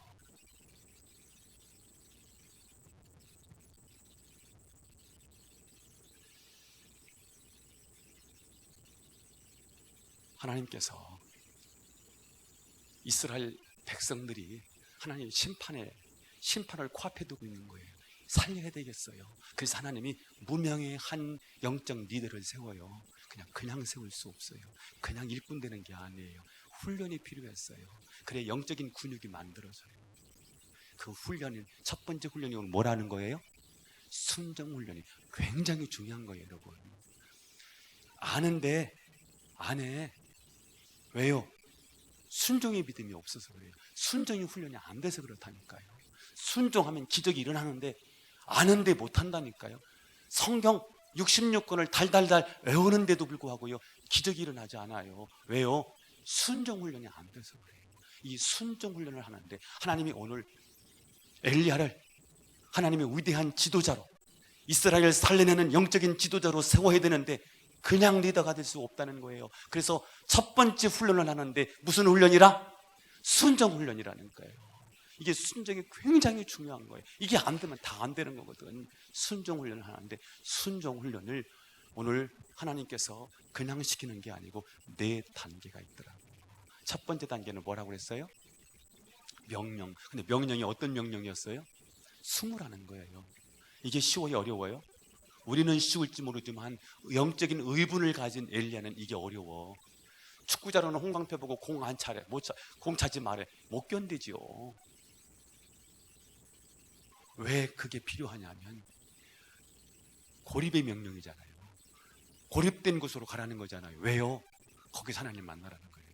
S1: 하나님께서 이스라엘 백성들이 하나님의 심판을 코앞에 두고 있는 거예요. 살려야 되겠어요. 그래서 하나님이 무명의 한 영적 리더를 세워요. 그냥 세울 수 없어요. 그냥 일꾼 되는 게 아니에요. 훈련이 필요했어요. 그래 영적인 근육이 만들어져요. 그 훈련은 첫 번째 훈련이 뭐라는 거예요? 순종 훈련이 굉장히 중요한 거예요, 여러분. 아는데 안 해. 왜요? 순종의 믿음이 없어서 그래요. 순종의 훈련이 안 돼서 그렇다니까요. 순종하면 기적이 일어나는데 아는데 못한다니까요. 성경 66권을 달달달 외우는데도 불구하고요 기적이 일어나지 않아요. 왜요? 순종 훈련이 안 돼서 그래요. 이 순종 훈련을 하는데 하나님이 오늘 엘리야를 하나님의 위대한 지도자로 이스라엘을 살려내는 영적인 지도자로 세워야 되는데 그냥 리더가 될 수 없다는 거예요. 그래서 첫 번째 훈련을 하는데 무슨 훈련이라? 순종 훈련이라는 거예요. 이게 순종이 굉장히 중요한 거예요. 이게 안 되면 다 안 되는 거거든. 순종 훈련을 하는데 순종 훈련을 오늘 하나님께서 그냥 시키는 게 아니고 네 단계가 있더라고요. 첫 번째 단계는 뭐라고 그랬어요? 명령. 근데 명령이 어떤 명령이었어요? 숨으라는 거예요. 이게 쉬워요, 어려워요? 우리는 쉬울지 모르지만 영적인 의분을 가진 엘리야는 이게 어려워. 축구자로는 홍강패 보고 공 한 차례 공 차지 말해 못 견디지요. 왜 그게 필요하냐면 고립의 명령이잖아요. 고립된 곳으로 가라는 거잖아요. 왜요? 거기서 하나님 만나라는 거예요.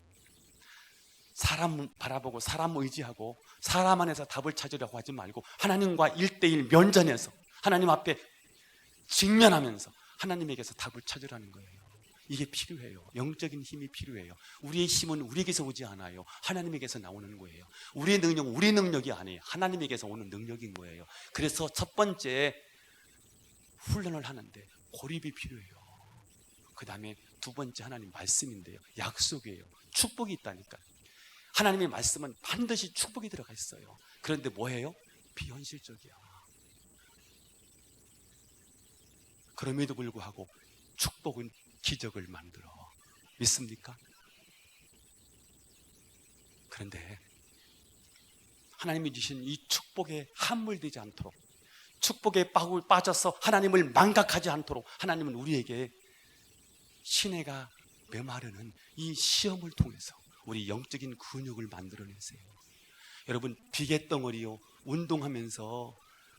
S1: 사람 바라보고 사람 의지하고 사람 안에서 답을 찾으려고 하지 말고 하나님과 1:1 면전에서 하나님 앞에 직면하면서 하나님에게서 답을 찾으라는 거예요. 이게 필요해요. 영적인 힘이 필요해요. 우리의 힘은 우리에게서 오지 않아요. 하나님에게서 나오는 거예요. 우리의 능력은 우리 능력이 아니에요. 하나님에게서 오는 능력인 거예요. 그래서 첫 번째 훈련을 하는데 고립이 필요해요. 그 다음에 두 번째 하나님 말씀인데요. 약속이에요. 축복이 있다니까. 하나님의 말씀은 반드시 축복이 들어가 있어요. 그런데 뭐예요? 비현실적이야. 그럼에도 불구하고 축복은 기적을 만들어. 믿습니까? 그런데 하나님이 주신 이 축복에 함몰되지 않도록, 축복에 빠져서 하나님을 망각하지 않도록 하나님은 우리에게 시내가 메마르는 이 시험을 통해서 우리 영적인 근육을 만들어내세요. 여러분, 비계덩어리요, 운동하면서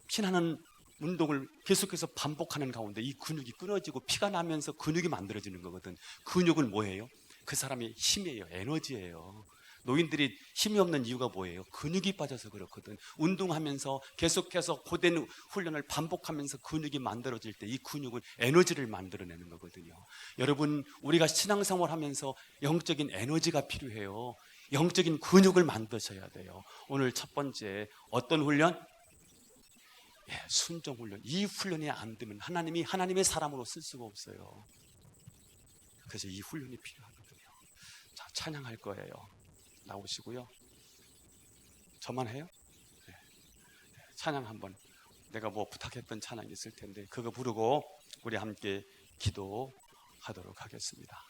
S1: 피나는 운동을 계속해서 반복하는 가운데 이 근육이 끊어지고 피가 나면서 근육이 만들어지는 거거든. 근육은 뭐예요? 그 사람의 힘이에요. 에너지예요. 노인들이 힘이 없는 이유가 뭐예요? 근육이 빠져서 그렇거든. 운동하면서 계속해서 고된 훈련을 반복하면서 근육이 만들어질 때 이 근육은 에너지를 만들어내는 거거든요. 여러분, 우리가 신앙생활 하면서 영적인 에너지가 필요해요. 영적인 근육을 만드셔야 돼요. 오늘 첫 번째 어떤 훈련? 순종 훈련. 이 훈련이 안 되면 하나님이 하나님의 사람으로 쓸 수가 없어요. 그래서 이 훈련이 필요하거든요. 자, 찬양할 거예요. 나오시고요. 저만 해요? 네. 찬양 한번. 내가 뭐 부탁했던 찬양이 있을 텐데 그거 부르고 우리 함께 기도하도록 하겠습니다.